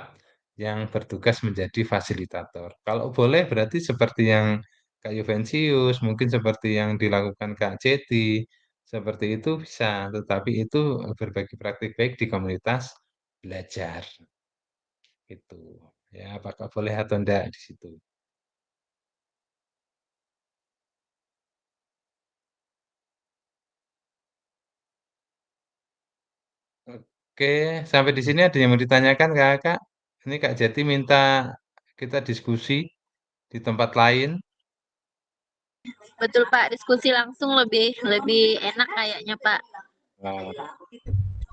yang bertugas menjadi fasilitator. Kalau boleh berarti seperti yang Kak Juvensius, mungkin seperti yang dilakukan Kak Ceti, seperti itu bisa, tetapi itu berbagi praktik baik di komunitas belajar. Itu. Ya, apakah boleh atau enggak di situ. Oke, sampai di sini ada yang mau ditanyakan Kakak? Ini Kak Jati minta kita diskusi di tempat lain. Betul Pak, diskusi langsung lebih lebih enak kayaknya Pak. Nah,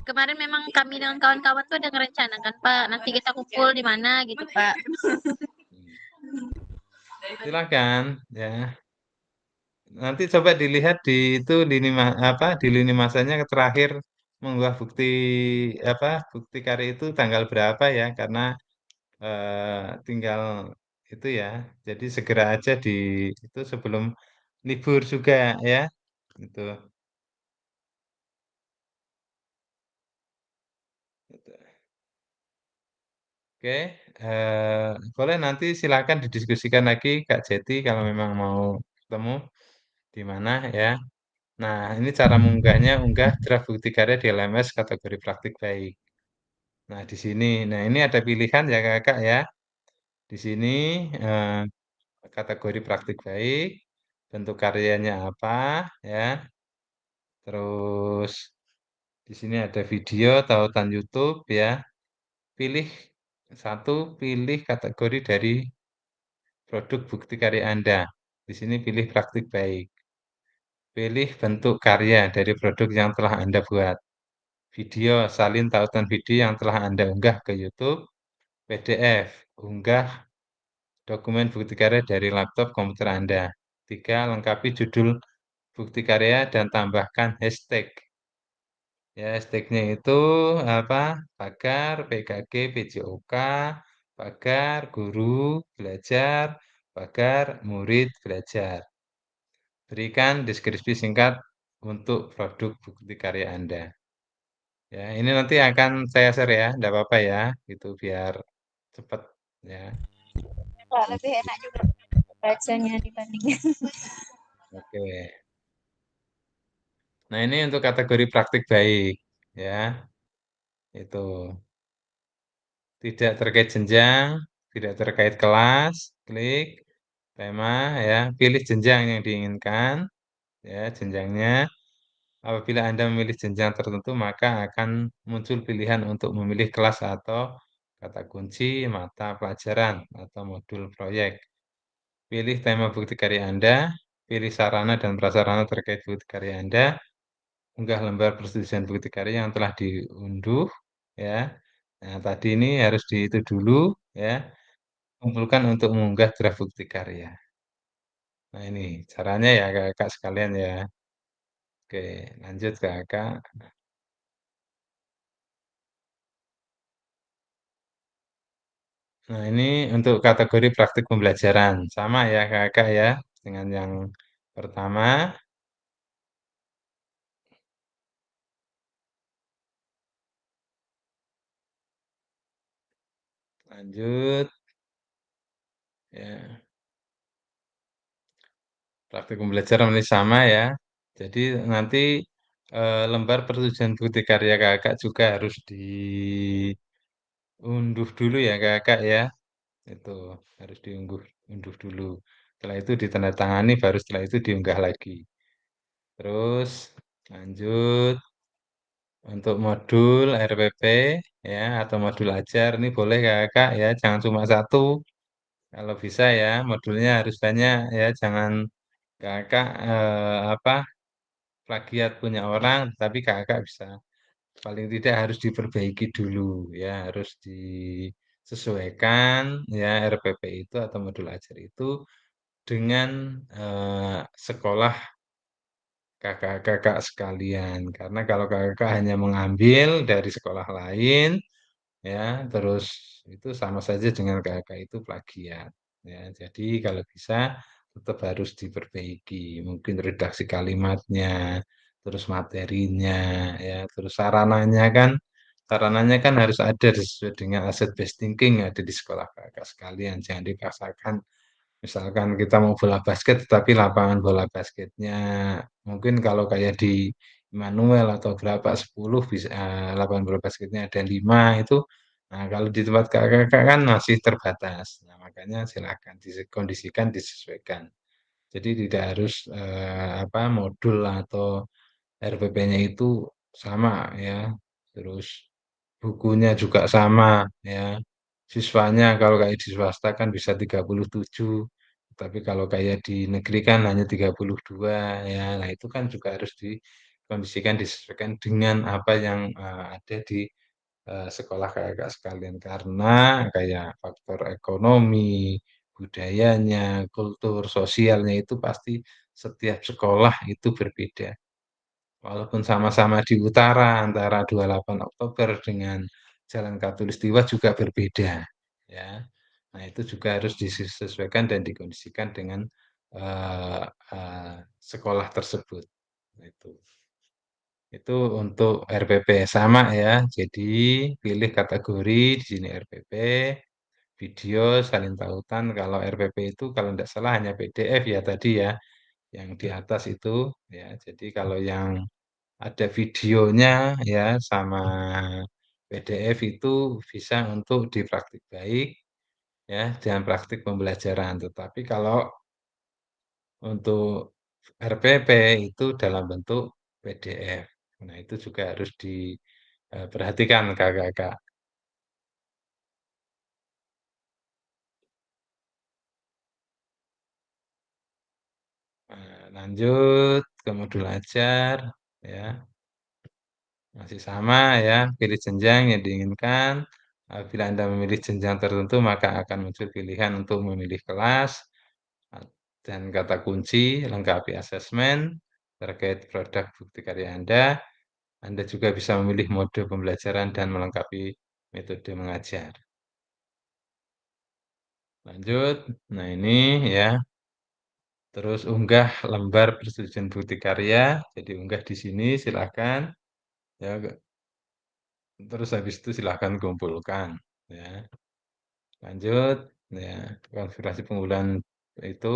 Kemarin memang kami dengan kawan-kawan tuh ada ngerencanakan Pak, nanti kita kumpul di mana gitu Pak. silakan ya. Nanti coba dilihat di itu di lini masanya terakhir mengunggah bukti karya itu tanggal berapa ya karena tinggal itu ya. Jadi segera aja itu sebelum libur juga ya. Itu. Itu. Oke, boleh nanti silakan didiskusikan lagi Kak Jeti kalau memang mau ketemu di mana ya. Nah, ini cara mengunggahnya, unggah draft bukti karya di LMS kategori praktik baik. Nah, di sini, nah ini ada pilihan ya kakak ya. Di sini kategori praktik baik, bentuk karyanya apa ya. Terus di sini ada video tautan YouTube ya. Pilih pilih kategori dari produk bukti karya Anda. Di sini pilih praktik baik. Pilih bentuk karya dari produk yang telah Anda buat. Video, salin tautan video yang telah Anda unggah ke YouTube. PDF, unggah dokumen bukti karya dari laptop komputer Anda. 3. Lengkapi judul bukti karya dan tambahkan hashtag. Ya, hashtagnya itu apa? Pagar, PKG, PJOK, pagar, guru, belajar, pagar, murid, belajar. Berikan deskripsi singkat untuk produk bukti karya Anda. Ya, ini nanti akan saya share ya, enggak apa-apa ya, itu biar cepat ya. Lebih enak juga bacanya dibandingin. Oke. Nah, ini untuk kategori praktik baik ya. Itu. Tidak terkait jenjang, tidak terkait kelas, klik, tema, ya, pilih jenjang yang diinginkan, ya, jenjangnya. Apabila Anda memilih jenjang tertentu, maka akan muncul pilihan untuk memilih kelas atau kata kunci, mata pelajaran, atau modul proyek. Pilih tema bukti karya Anda, pilih sarana dan prasarana terkait bukti karya Anda, unggah lembar persetujuan bukti karya yang telah diunduh, ya. Nah, tadi ini harus di itu dulu, ya. Kumpulkan untuk mengunggah draft bukti karya. Nah, ini caranya ya Kakak sekalian ya. Oke, lanjut Kakak. Nah, ini untuk kategori praktik pembelajaran. Sama ya Kakak ya dengan yang pertama. Lanjut ya. Praktik pembelajaran ini sama ya. Jadi nanti lembar persetujuan bukti karya Kakak juga harus diunduh dulu ya Kakak ya. Itu harus unduh dulu. Setelah itu ditandatangani baru setelah itu diunggah lagi. Terus lanjut untuk modul RPP ya atau modul ajar ini boleh Kakak ya, jangan cuma satu. Kalau bisa ya modulnya harus banyak ya, jangan Kakak apa plagiat punya orang, tapi Kakak bisa paling tidak harus diperbaiki dulu ya, harus disesuaikan ya RPP itu atau modul ajar itu dengan sekolah kakak-kakak sekalian. Karena kalau kakak hanya mengambil dari sekolah lain, ya, terus itu sama saja dengan kakak itu plagiat. Ya, jadi kalau bisa tetap harus diperbaiki. Mungkin redaksi kalimatnya, terus materinya, ya, terus sarananya kan harus ada sesuai dengan asset based thinking yang ada di sekolah kakak sekalian. Jangan dipaksakan. Misalkan kita mau bola basket, tetapi lapangan bola basketnya mungkin kalau kayak di Immanuel atau berapa 10 bisa lapangan bola basketnya ada 5 itu. Nah, kalau di tempat kakak kan masih terbatas. Nah, makanya silakan dikondisikan disesuaikan. Jadi tidak harus apa modul atau RPP-nya itu sama ya. Terus bukunya juga sama ya. Siswanya kalau kayak di swasta kan bisa 37, tapi kalau kayak di negeri kan hanya 32 ya. Nah, itu kan juga harus dikondisikan disesuaikan dengan apa yang ada di sekolah kakak sekalian karena kayak faktor ekonomi, budayanya, kultur, sosialnya itu pasti setiap sekolah itu berbeda. Walaupun sama-sama di utara antara 28 Oktober dengan Jalan Katulistiwa juga berbeda, ya. Nah, itu juga harus disesuaikan dan dikondisikan dengan, eee eee, sekolah tersebut, itu. Itu untuk RPP, sama ya. Jadi pilih kategori di sini RPP, video, salin tautan, kalau RPP itu kalau tidak salah hanya PDF ya tadi ya, yang di atas itu, ya. Jadi kalau yang ada videonya ya sama PDF itu bisa untuk dipraktik baik ya dan praktik pembelajaran. Tetapi kalau untuk RPP itu dalam bentuk PDF. Nah, itu juga harus diperhatikan Kakak-Kakak. Lanjut ke modul ajar ya. Masih sama ya, pilih jenjang yang diinginkan. Bila Anda memilih jenjang tertentu, maka akan muncul pilihan untuk memilih kelas dan kata kunci, lengkapi asesmen terkait produk bukti karya Anda. Anda juga bisa memilih mode pembelajaran dan melengkapi metode mengajar. Lanjut, nah ini ya, terus unggah lembar persetujuan bukti karya. Jadi unggah di sini silakan. Ya, terus habis itu silahkan kumpulkan ya. Lanjut ya, konfigurasi penggunaan itu.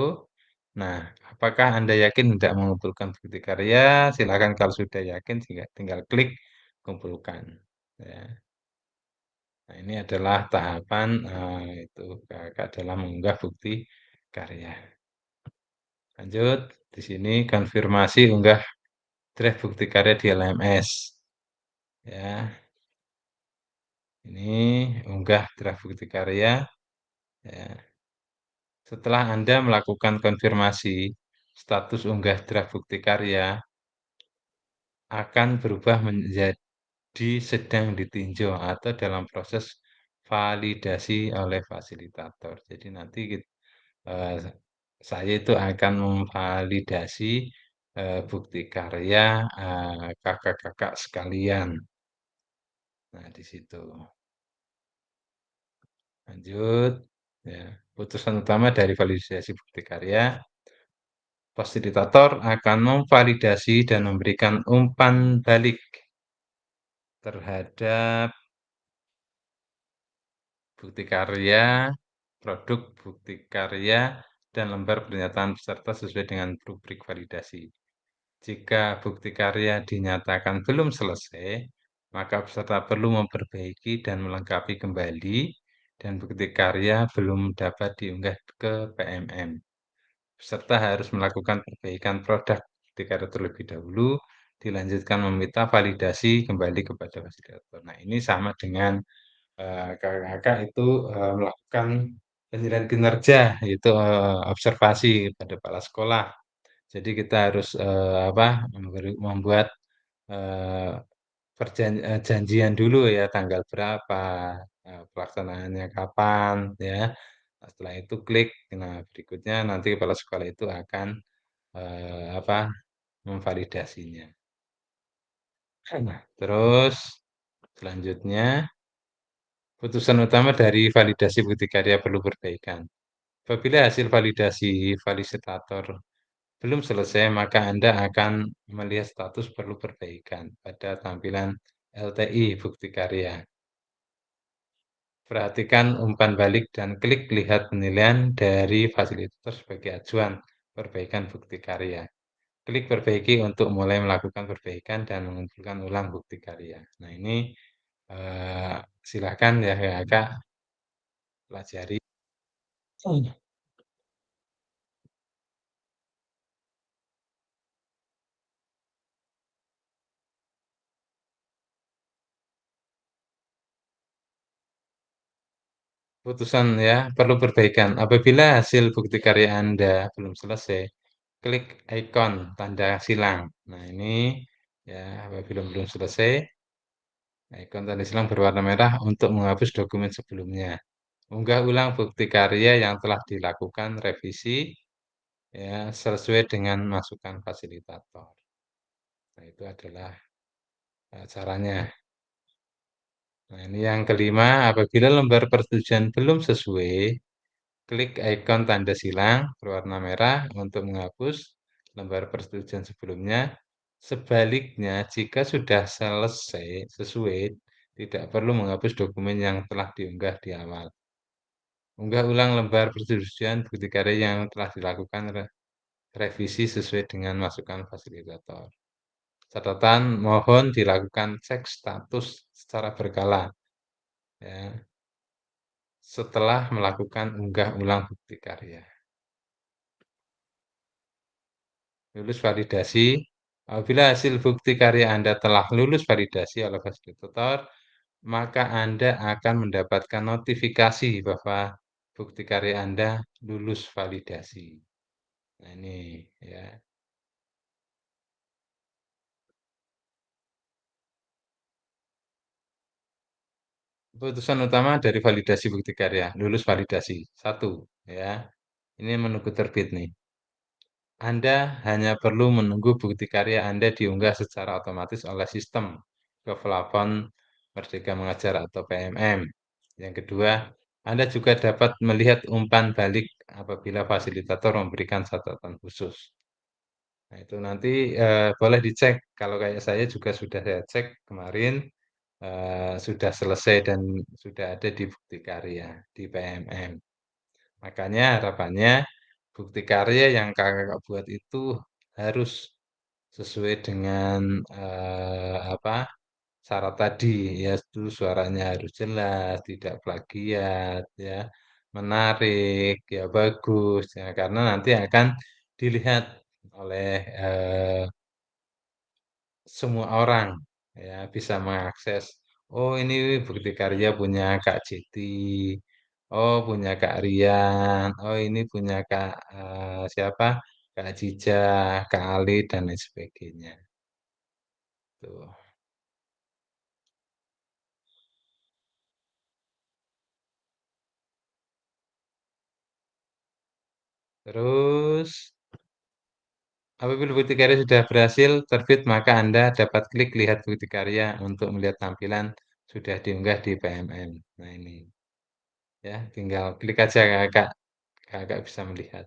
Nah, apakah Anda yakin tidak mengumpulkan bukti karya? Silakan kalau sudah yakin tinggal klik kumpulkan. Ya. Nah, ini adalah tahapan itu kakak dalam mengunggah bukti karya. Lanjut, di sini konfirmasi unggah draft bukti karya di LMS. Ya, ini unggah draft bukti karya. Ya. Setelah Anda melakukan konfirmasi, status unggah draft bukti karya akan berubah menjadi sedang ditinjau atau dalam proses validasi oleh fasilitator. Jadi nanti eh, saya itu akan memvalidasi bukti karya kakak-kakak sekalian. Nah, di situ. Lanjut. Ya. Putusan utama dari validasi bukti karya, fasilitator akan memvalidasi dan memberikan umpan balik terhadap bukti karya, produk bukti karya, dan lembar pernyataan peserta sesuai dengan rubrik validasi. Jika bukti karya dinyatakan belum selesai, maka peserta perlu memperbaiki dan melengkapi kembali, dan bukti karya belum dapat diunggah ke PMM. Peserta harus melakukan perbaikan produk bukti karya terlebih dahulu, dilanjutkan meminta validasi kembali kepada fasilitator. Nah, ini sama dengan kakak-kakak itu melakukan penilaian kinerja, yaitu observasi pada kepala sekolah. Jadi kita harus membuat eh, janjian dulu ya tanggal berapa, pelaksanaannya kapan ya. Nah, setelah itu klik. Nah, berikutnya nanti kepala sekolah itu akan memvalidasinya. Nah, terus selanjutnya putusan utama dari validasi bukti karya perlu perbaikan. Apabila hasil validasi fasilitator belum selesai, maka Anda akan melihat status perlu perbaikan pada tampilan LTI bukti karya. Perhatikan umpan balik dan klik lihat penilaian dari fasilitator sebagai acuan perbaikan bukti karya. Klik perbaiki untuk mulai melakukan perbaikan dan mengumpulkan ulang bukti karya. Nah, ini silakan ya Kak pelajari. Putusan ya, perlu perbaikan. Apabila hasil bukti karya Anda belum selesai, klik ikon tanda silang. Nah, ini ya, apabila belum selesai, ikon tanda silang berwarna merah untuk menghapus dokumen sebelumnya. Unggah ulang bukti karya yang telah dilakukan revisi ya sesuai dengan masukan fasilitator. Nah, itu adalah caranya. Nah, ini yang kelima, apabila lembar persetujuan belum sesuai, klik ikon tanda silang berwarna merah untuk menghapus lembar persetujuan sebelumnya. Sebaliknya, jika sudah selesai sesuai, tidak perlu menghapus dokumen yang telah diunggah di awal. Unggah ulang lembar persetujuan bukti karya yang telah dilakukan revisi sesuai dengan masukan fasilitator. Catatan, mohon dilakukan cek status secara berkala. Ya, setelah melakukan unggah ulang bukti karya. Lulus validasi. Apabila hasil bukti karya Anda telah lulus validasi oleh fasilitator, maka Anda akan mendapatkan notifikasi bahwa bukti karya Anda lulus validasi. Nah, ini ya. Keputusan utama dari validasi bukti karya, lulus validasi. Satu, ya. Ini menunggu terbit nih. Anda hanya perlu menunggu bukti karya Anda diunggah secara otomatis oleh sistem ke plafon Merdeka Mengajar atau PMM. Yang kedua, Anda juga dapat melihat umpan balik apabila fasilitator memberikan catatan khusus. Nah, itu nanti boleh dicek. Kalau kayak saya juga sudah saya cek kemarin, sudah selesai dan sudah ada di bukti karya di PMM. Makanya harapannya bukti karya yang kakak buat itu harus sesuai dengan apa syarat tadi, ya itu suaranya harus jelas, tidak plagiat, ya, menarik, ya bagus, ya, karena nanti akan dilihat oleh semua orang, ya, bisa mengakses. Oh, ini bukti karya punya Kak Jeti. Oh, punya Kak Rian. Oh, ini punya Kak siapa? Kak Jija, Kak Ali, dan lain sebagainya. Tuh. Terus, apabila bukti karya sudah berhasil terbit, maka Anda dapat klik lihat bukti karya untuk melihat tampilan sudah diunggah di PMM. Nah, ini. Ya, tinggal klik aja kakak. Kakak bisa melihat.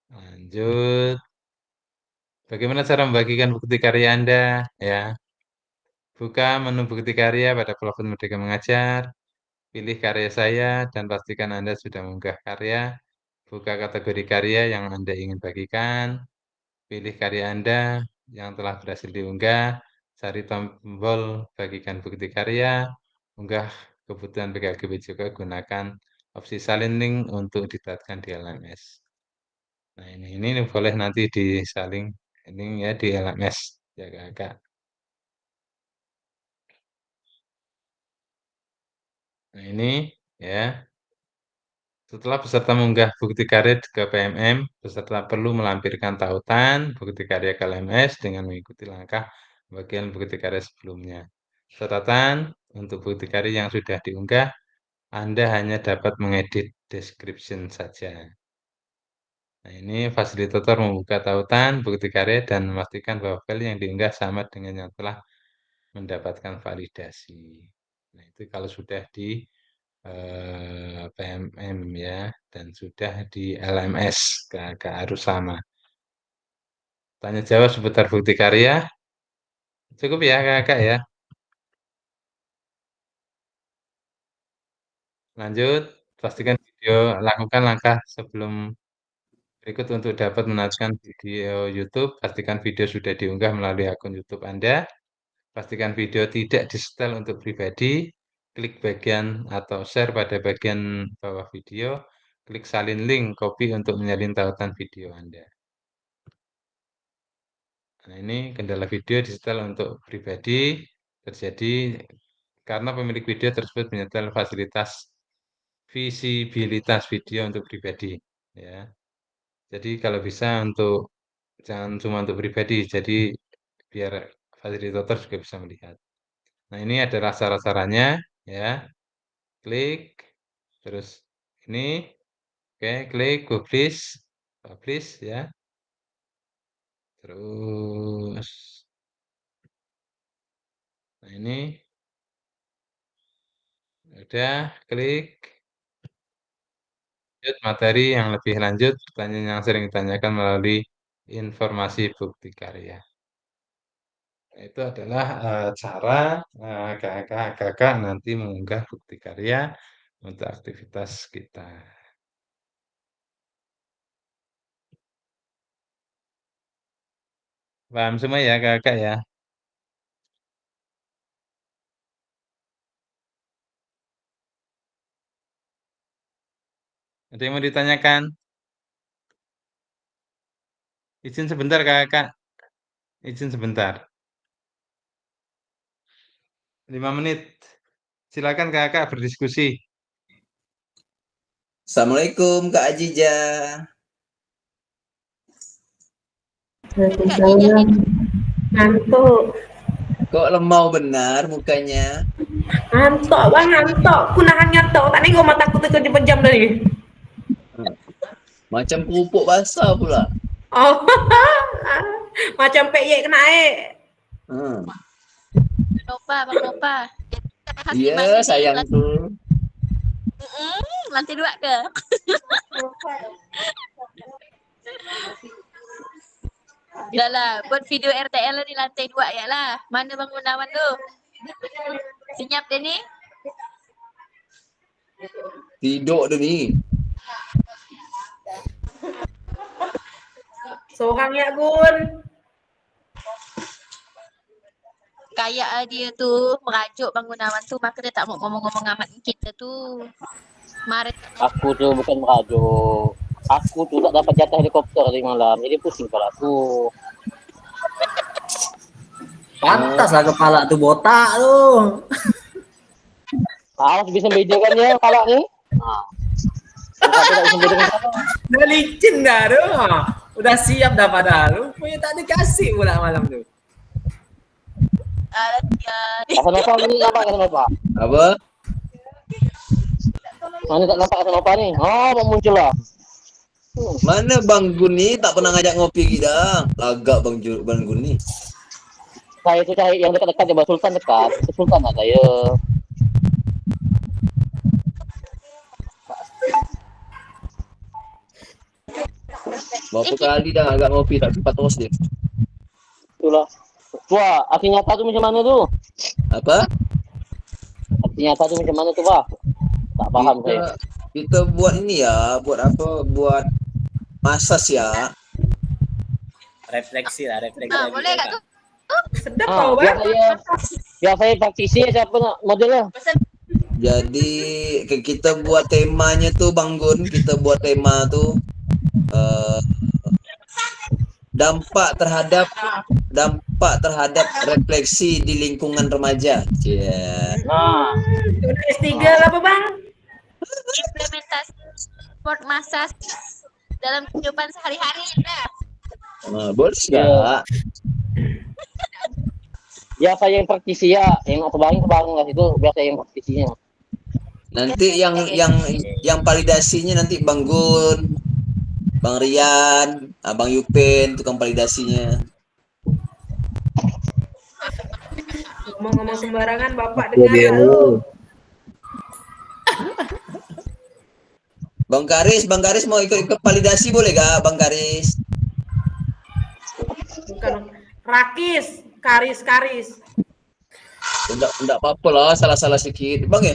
Lanjut. Bagaimana cara membagikan bukti karya Anda? Ya, buka menu bukti karya pada platform Merdeka Mengajar. Pilih karya saya dan pastikan Anda sudah mengunggah karya. Buka kategori karya yang Anda ingin bagikan. Pilih karya Anda yang telah berhasil diunggah. Cari tombol bagikan bukti karya. Unggah kebutuhan PKGB juga gunakan opsi salin link untuk ditetapkan di LMS. Nah, ini boleh nanti disaling ini ya di LMS ya kakak. Nah, ini ya. Setelah peserta mengunggah bukti karya ke PMM, peserta perlu melampirkan tautan bukti karya ke LMS dengan mengikuti langkah bagian bukti karya sebelumnya. Catatan untuk bukti karya yang sudah diunggah, Anda hanya dapat mengedit description saja. Nah, ini fasilitator membuka tautan bukti karya dan memastikan bahwa file yang diunggah sama dengan yang telah mendapatkan validasi. Nah, itu kalau sudah di PMM ya, dan sudah di LMS, harus sama. Tanya jawab seputar bukti karya, cukup ya kakak ya. Lanjut, pastikan video, lakukan langkah sebelum berikut untuk dapat menonton video YouTube. Pastikan video sudah diunggah melalui akun YouTube Anda. Pastikan video tidak di-setel untuk pribadi. Klik bagian atau share pada bagian bawah video. Klik salin link copy untuk menyalin tautan video Anda. Nah, ini kendala video di-setel untuk pribadi terjadi karena pemilik video tersebut menyetel fasilitas visibilitas video untuk pribadi. Ya, jadi kalau bisa jangan cuma untuk pribadi, jadi biar fasilitator juga bisa melihat. Nah, ini adalah syarat-syaratnya ya. Klik terus ini oke, klik publish ya. Terus nah ini udah klik lanjut materi yang lebih lanjut, pertanyaan yang sering ditanyakan melalui informasi bukti karya. Itu adalah cara kakak nanti mengunggah bukti karya untuk aktivitas kita. Paham semua ya kakak ya? Ada yang mau ditanyakan? Izin sebentar kakak. Izin sebentar. 5 menit. Silakan kakak berdiskusi. Assalamualaikum Kak Ajija. Waalaikumsalam. Ngantuk. Kok lemau benar mukanya? Ngantuk bang, ngantuk. Aku nahan ngantuk. Tak nengok mataku tu kejam-kejam tadi. Macam kerupuk basah pula. Oh, macam peyek kena air. Bang Nova. Iya, sayangku. Lantai 2 ke? Yalah, buat video RTL di lantai 2 ya lah. Mana Bang Gunawan tu? Senyap dia ni? Tidur tu ni. Seorang ya Gun. kayak dia tuh merajuk Bang Gunawan tuh, maka dia tak mau ngomong-ngomong amat kita tuh. Kemarin Aku tuh bukan merajuk. Aku tuh tak dapat jatah helikopter di malam, jadi pusing kepala aku. Pantas lah kepala tuh botak tuh. Harus bisa bedakan ya kepala nih. Nah. Kalau tidak bisa bedakan apa? Udah licin dah tuh. Udah siap dah padahal. Punya tak dikasih pula malam tuh. Kasanova ini apa Kasanova? Apa? Mana tak nampak Kasanova nih? Oh, muncul lah. Mana Bang Gun nih tak pernah ngajak ngopi kita. Lagak Bang Gun nih. Saya itu cari yang dekat-dekat ya, Sultan dekat. Itu Sultan lah saya. Berapa kali dah agak ngopi tak sempat terus dia. Itulah. Tua, arti nyata tuh macam mana tuh? Apa? Arti nyata tuh macam mana tuh, Pak? Tak paham saya. Kita buat ini ya, buat apa? Buat masas ya. Refleksi lah, refleksi. Nah, boleh Kak tuh. Sedap tau Biar bang. saya praktisi siapa nak modelnya? Jadi kita buat temanya tuh Bang Gun, kita buat tema tuh dampak terhadap refleksi di lingkungan remaja. Yeah. Nah, Udah S3 lah apa bang? Implementasi sport massage dalam kehidupan sehari-hari dah. Boleh nggak? ya saya yang praktisi ya, yang terbang nggak situ, biar saya yang praktisinya. Nanti yang validasinya nanti Bang Gun, Bang Rian, Abang Yupen tukang validasinya. Ngomong-ngomong sembarangan bapak dengar lu. Bang Karis mau ikut validasi boleh gak Bang Karis? Bukan Karis. Enggak apa-apa lah, salah-salah sedikit. Bang ya?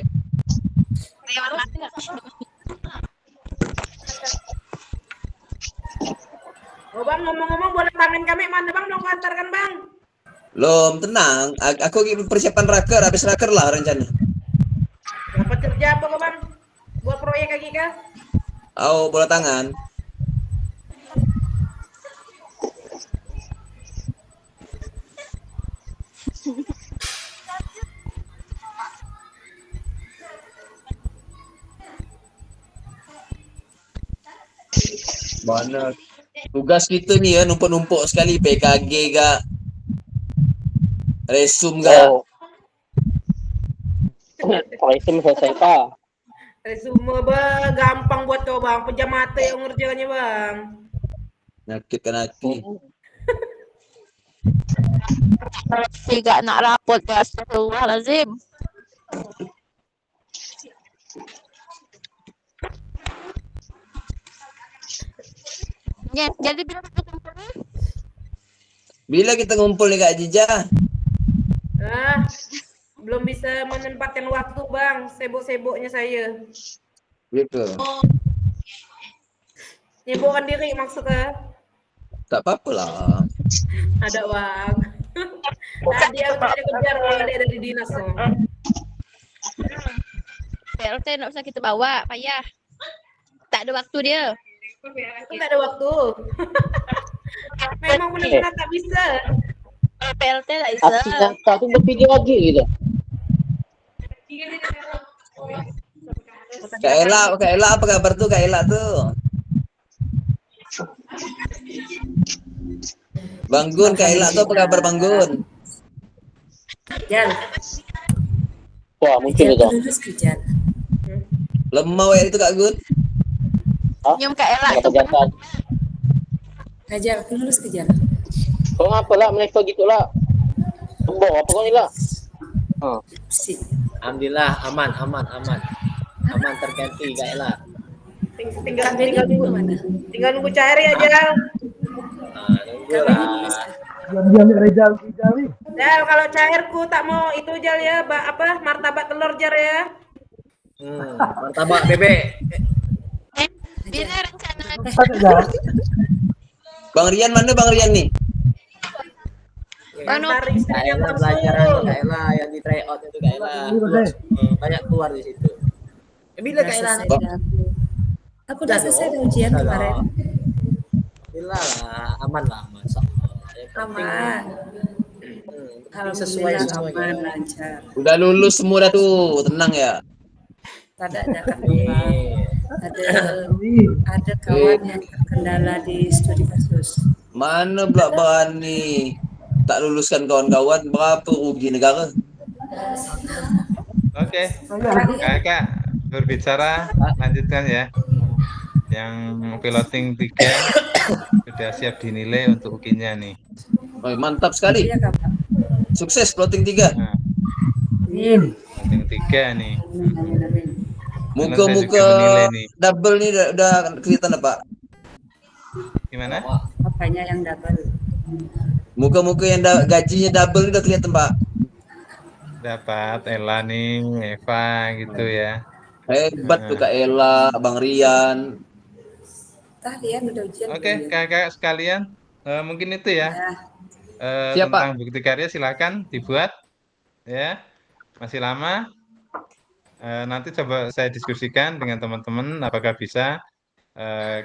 Oh bang, ngomong-ngomong boleh tangan kami mana bang, mau antarkan bang? Belum, tenang. Aku persiapan raker, habis raker lah rencana. Dapat kerja apa bang? Buat proyek lagi kah? Oh, bola tangan. Mana tugas kita ni ya, numpuk-numpuk sekali PKG gak, resum gak. Resum selesai Pak. Resume bang, gampang buat kau bang, pejam mata yang ngerjakannya bang. Nyakitkan hati. Tidak nak rapot ya, astagfirullahalazim. Ya, jadi Bila kita ngumpul nih Kak Jija? Belum bisa menempatkan waktu bang, sibuk-sibuknya saya. Gitu. Sibukkan diri maksudnya. Tak apa lah. Ada bang. Tadi aku tadi kejar balik dari dinas loh. PLT nggak usah kita bawa, payah. Tak ada waktu dia. Aku tak ada waktu. Memang benar-benar tak bisa. PLT tak bisa. Artinya tak berpilih lagi gitu. Kak Ella apa kabar tuh Kak Ella tuh? Bang Gun, Kak Ella tuh apa kabar Bang Gun? Jan. Wah, muncul itu. Lemau ya itu Kak Gun? Nyium Kak Ella tuh. Ngajar, aku lulus kejar. Kau ngapa lah, mereka gitu lah. Tembok apa kau ni lah? Alhamdulillah aman. Aman terganti Kak Ella. Tinggal nunggu cair aja. Ya kalau cairku tak mau itu Jal ya, martabak telur Jar ya. Martabak bebek. Bila rencana Bang Rian mana Bang Rian nih? Pak Novi. Kak Ella belajarannya Kak Ella yang di tryout itu Kak Ella banyak keluar di situ. Bila Kak Ella? Aku udah selesai ujian kemarin. Bila lah, aman lah, aman. Aman. Kalau sesuai semuanya. Aman, lancar. Udah lulus semua dah tuh, tenang ya. Ada kami ada kawan yang terkendala di studi kasus. Mana pula Bani tak luluskan kawan-kawan, berapa rugi negara? Oke, Kakak berbicara, lanjutkan ya. Yang piloting 3 sudah siap dinilai untuk ukinya nih. Oh, mantap sekali. Sukses plotting 3. Nah, piloting 3 nih. Muka-muka double nih udah kelihatan apa? Gimana? Apanya yang double? Muka-muka yang gajinya double udah kelihatan, Pak. Dapat Ella nih, Eva gitu ya. Hebat tuh Kak Ella, Bang Rian. Kalian udah ujian. Oke, kakak sekalian, mungkin itu ya. Siapa? Tentang bukti karya silakan dibuat ya. Masih lama. Nanti coba saya diskusikan dengan teman-teman apakah bisa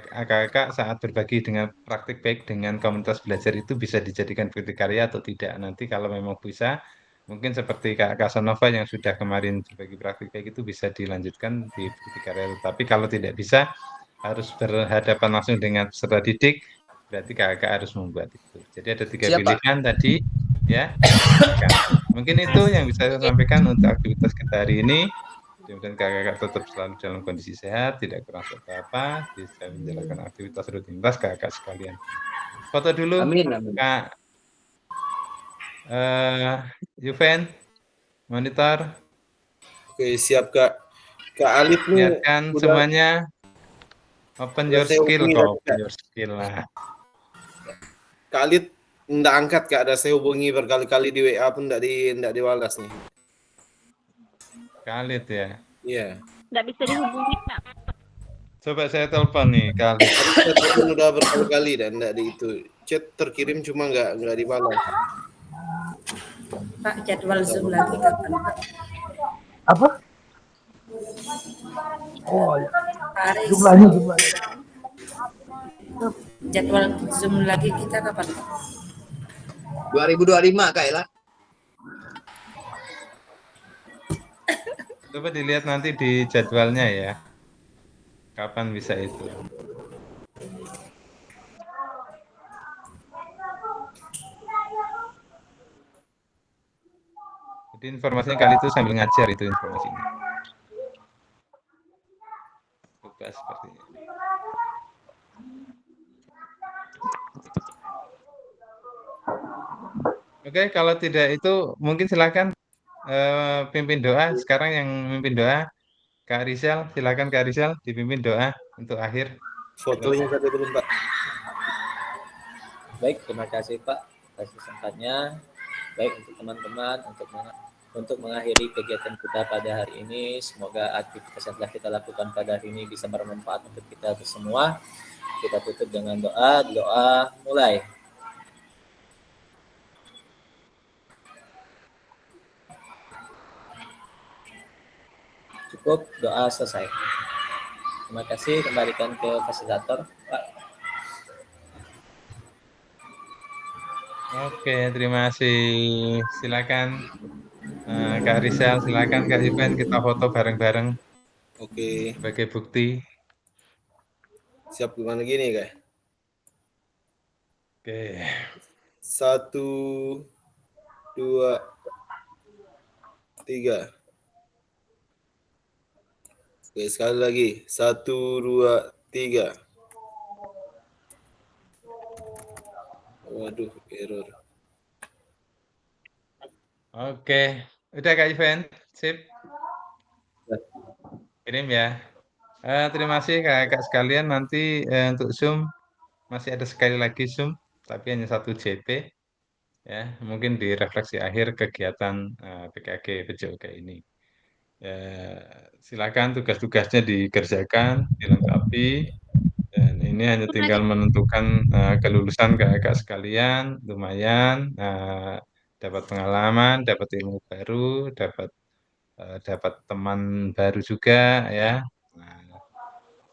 kakak saat berbagi dengan praktik baik dengan komunitas belajar itu bisa dijadikan bukti karya atau tidak. Nanti kalau memang bisa, mungkin seperti Kak Kasanova yang sudah kemarin berbagi praktik baik itu bisa dilanjutkan di bukti karya. Tapi kalau tidak bisa, harus berhadapan langsung dengan peserta didik, berarti kakak harus membuat itu. Jadi ada 3 pilihan tadi, ya. Mungkin itu yang bisa saya sampaikan untuk aktivitas kita hari ini. Kemudian kakak tetap selalu dalam kondisi sehat, tidak kurang apa-apa, bisa menjalankan aktivitas rutinitas kakak sekalian. Foto dulu, amin. Kak Yuven, monitor. Oke, siap Kak. Kak Alif nih. Lihatkan semuanya. Open your skill kok, open your skill lah. Kak Alif enggak angkat Kak, ada saya hubungi berkali-kali di WA pun enggak dibalas nih. Khalid ya? Iya. Nggak bisa dihubungi, Kak. Coba saya telepon nih, Khalid. Saya telepon udah berkali-kali dan enggak di itu. Chat terkirim cuma enggak dibalas. Pak, jadwal Zoom lagi kapan, Pak? Apa? Oh, ya. Paris. Jumlahnya. Jadwal Zoom lagi kita kapan, Pak? 2025 Kak Ella. Coba dilihat nanti di jadwalnya ya. Kapan bisa itu. Jadi informasinya kali itu sambil ngajar itu informasinya. Coba sepertinya. Oke, kalau tidak itu mungkin silakan pimpin doa. Sekarang yang mimpin doa Kak Rizal, silakan Kak Rizal dipimpin doa untuk akhir. Fotonya satu dulu Pak. Baik, terima kasih Pak atas kesempatnya. Baik untuk teman-teman untuk mengakhiri kegiatan kita pada hari ini. Semoga aktivitas yang telah kita lakukan pada hari ini bisa bermanfaat untuk kita semua. Kita tutup dengan doa. Doa mulai. Cukup, doa selesai. Terima kasih, kembalikan ke fasilitator, Pak. Oke, terima kasih. Silakan Kak Rizal, silakan Kak Ivan, kita foto bareng-bareng. Oke. Sebagai bukti. Siap gimana gini, Kak? Oke. 1, 2, 3. Oke, sekali lagi. 1, 2, 3. Waduh, error. Oke, udah Kak Ivan, sip. Kirim ya. Terima kasih kakak sekalian. Nanti untuk Zoom masih ada sekali lagi Zoom, tapi hanya 1 JP. Ya, mungkin di refleksi akhir kegiatan PKG PJOK ini. Silakan tugas-tugasnya dikerjakan, dilengkapi, dan ini Ini hanya Pernah tinggal menentukan kelulusan kakak sekalian, lumayan dapat pengalaman, dapat ilmu baru, dapat teman baru juga ya. Nah,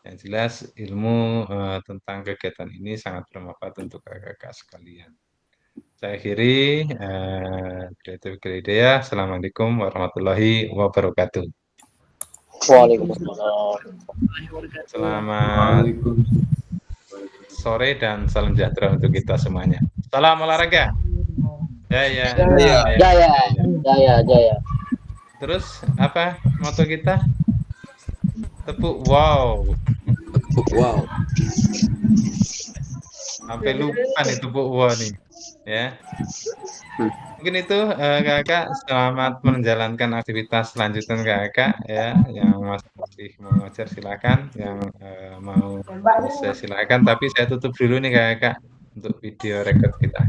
yang jelas ilmu tentang kegiatan ini sangat bermanfaat untuk kakak-kakak sekalian. Saya akhiri, ya. Assalamualaikum warahmatullahi wabarakatuh. Waalaikumsalam. Selamat sore dan salam sejahtera untuk kita semuanya. Salam olahraga. Jaya. Jaya. Terus apa moto kita? Tepuk wow. Wow. Sampai lupa nih tepuk wow nih. Ya. Mungkin itu kakak, selamat menjalankan aktivitas selanjutnya kakak ya. Yang masih mau ngajar silakan, yang mau selesai silakan. Tapi saya tutup dulu nih kakak untuk video record kita.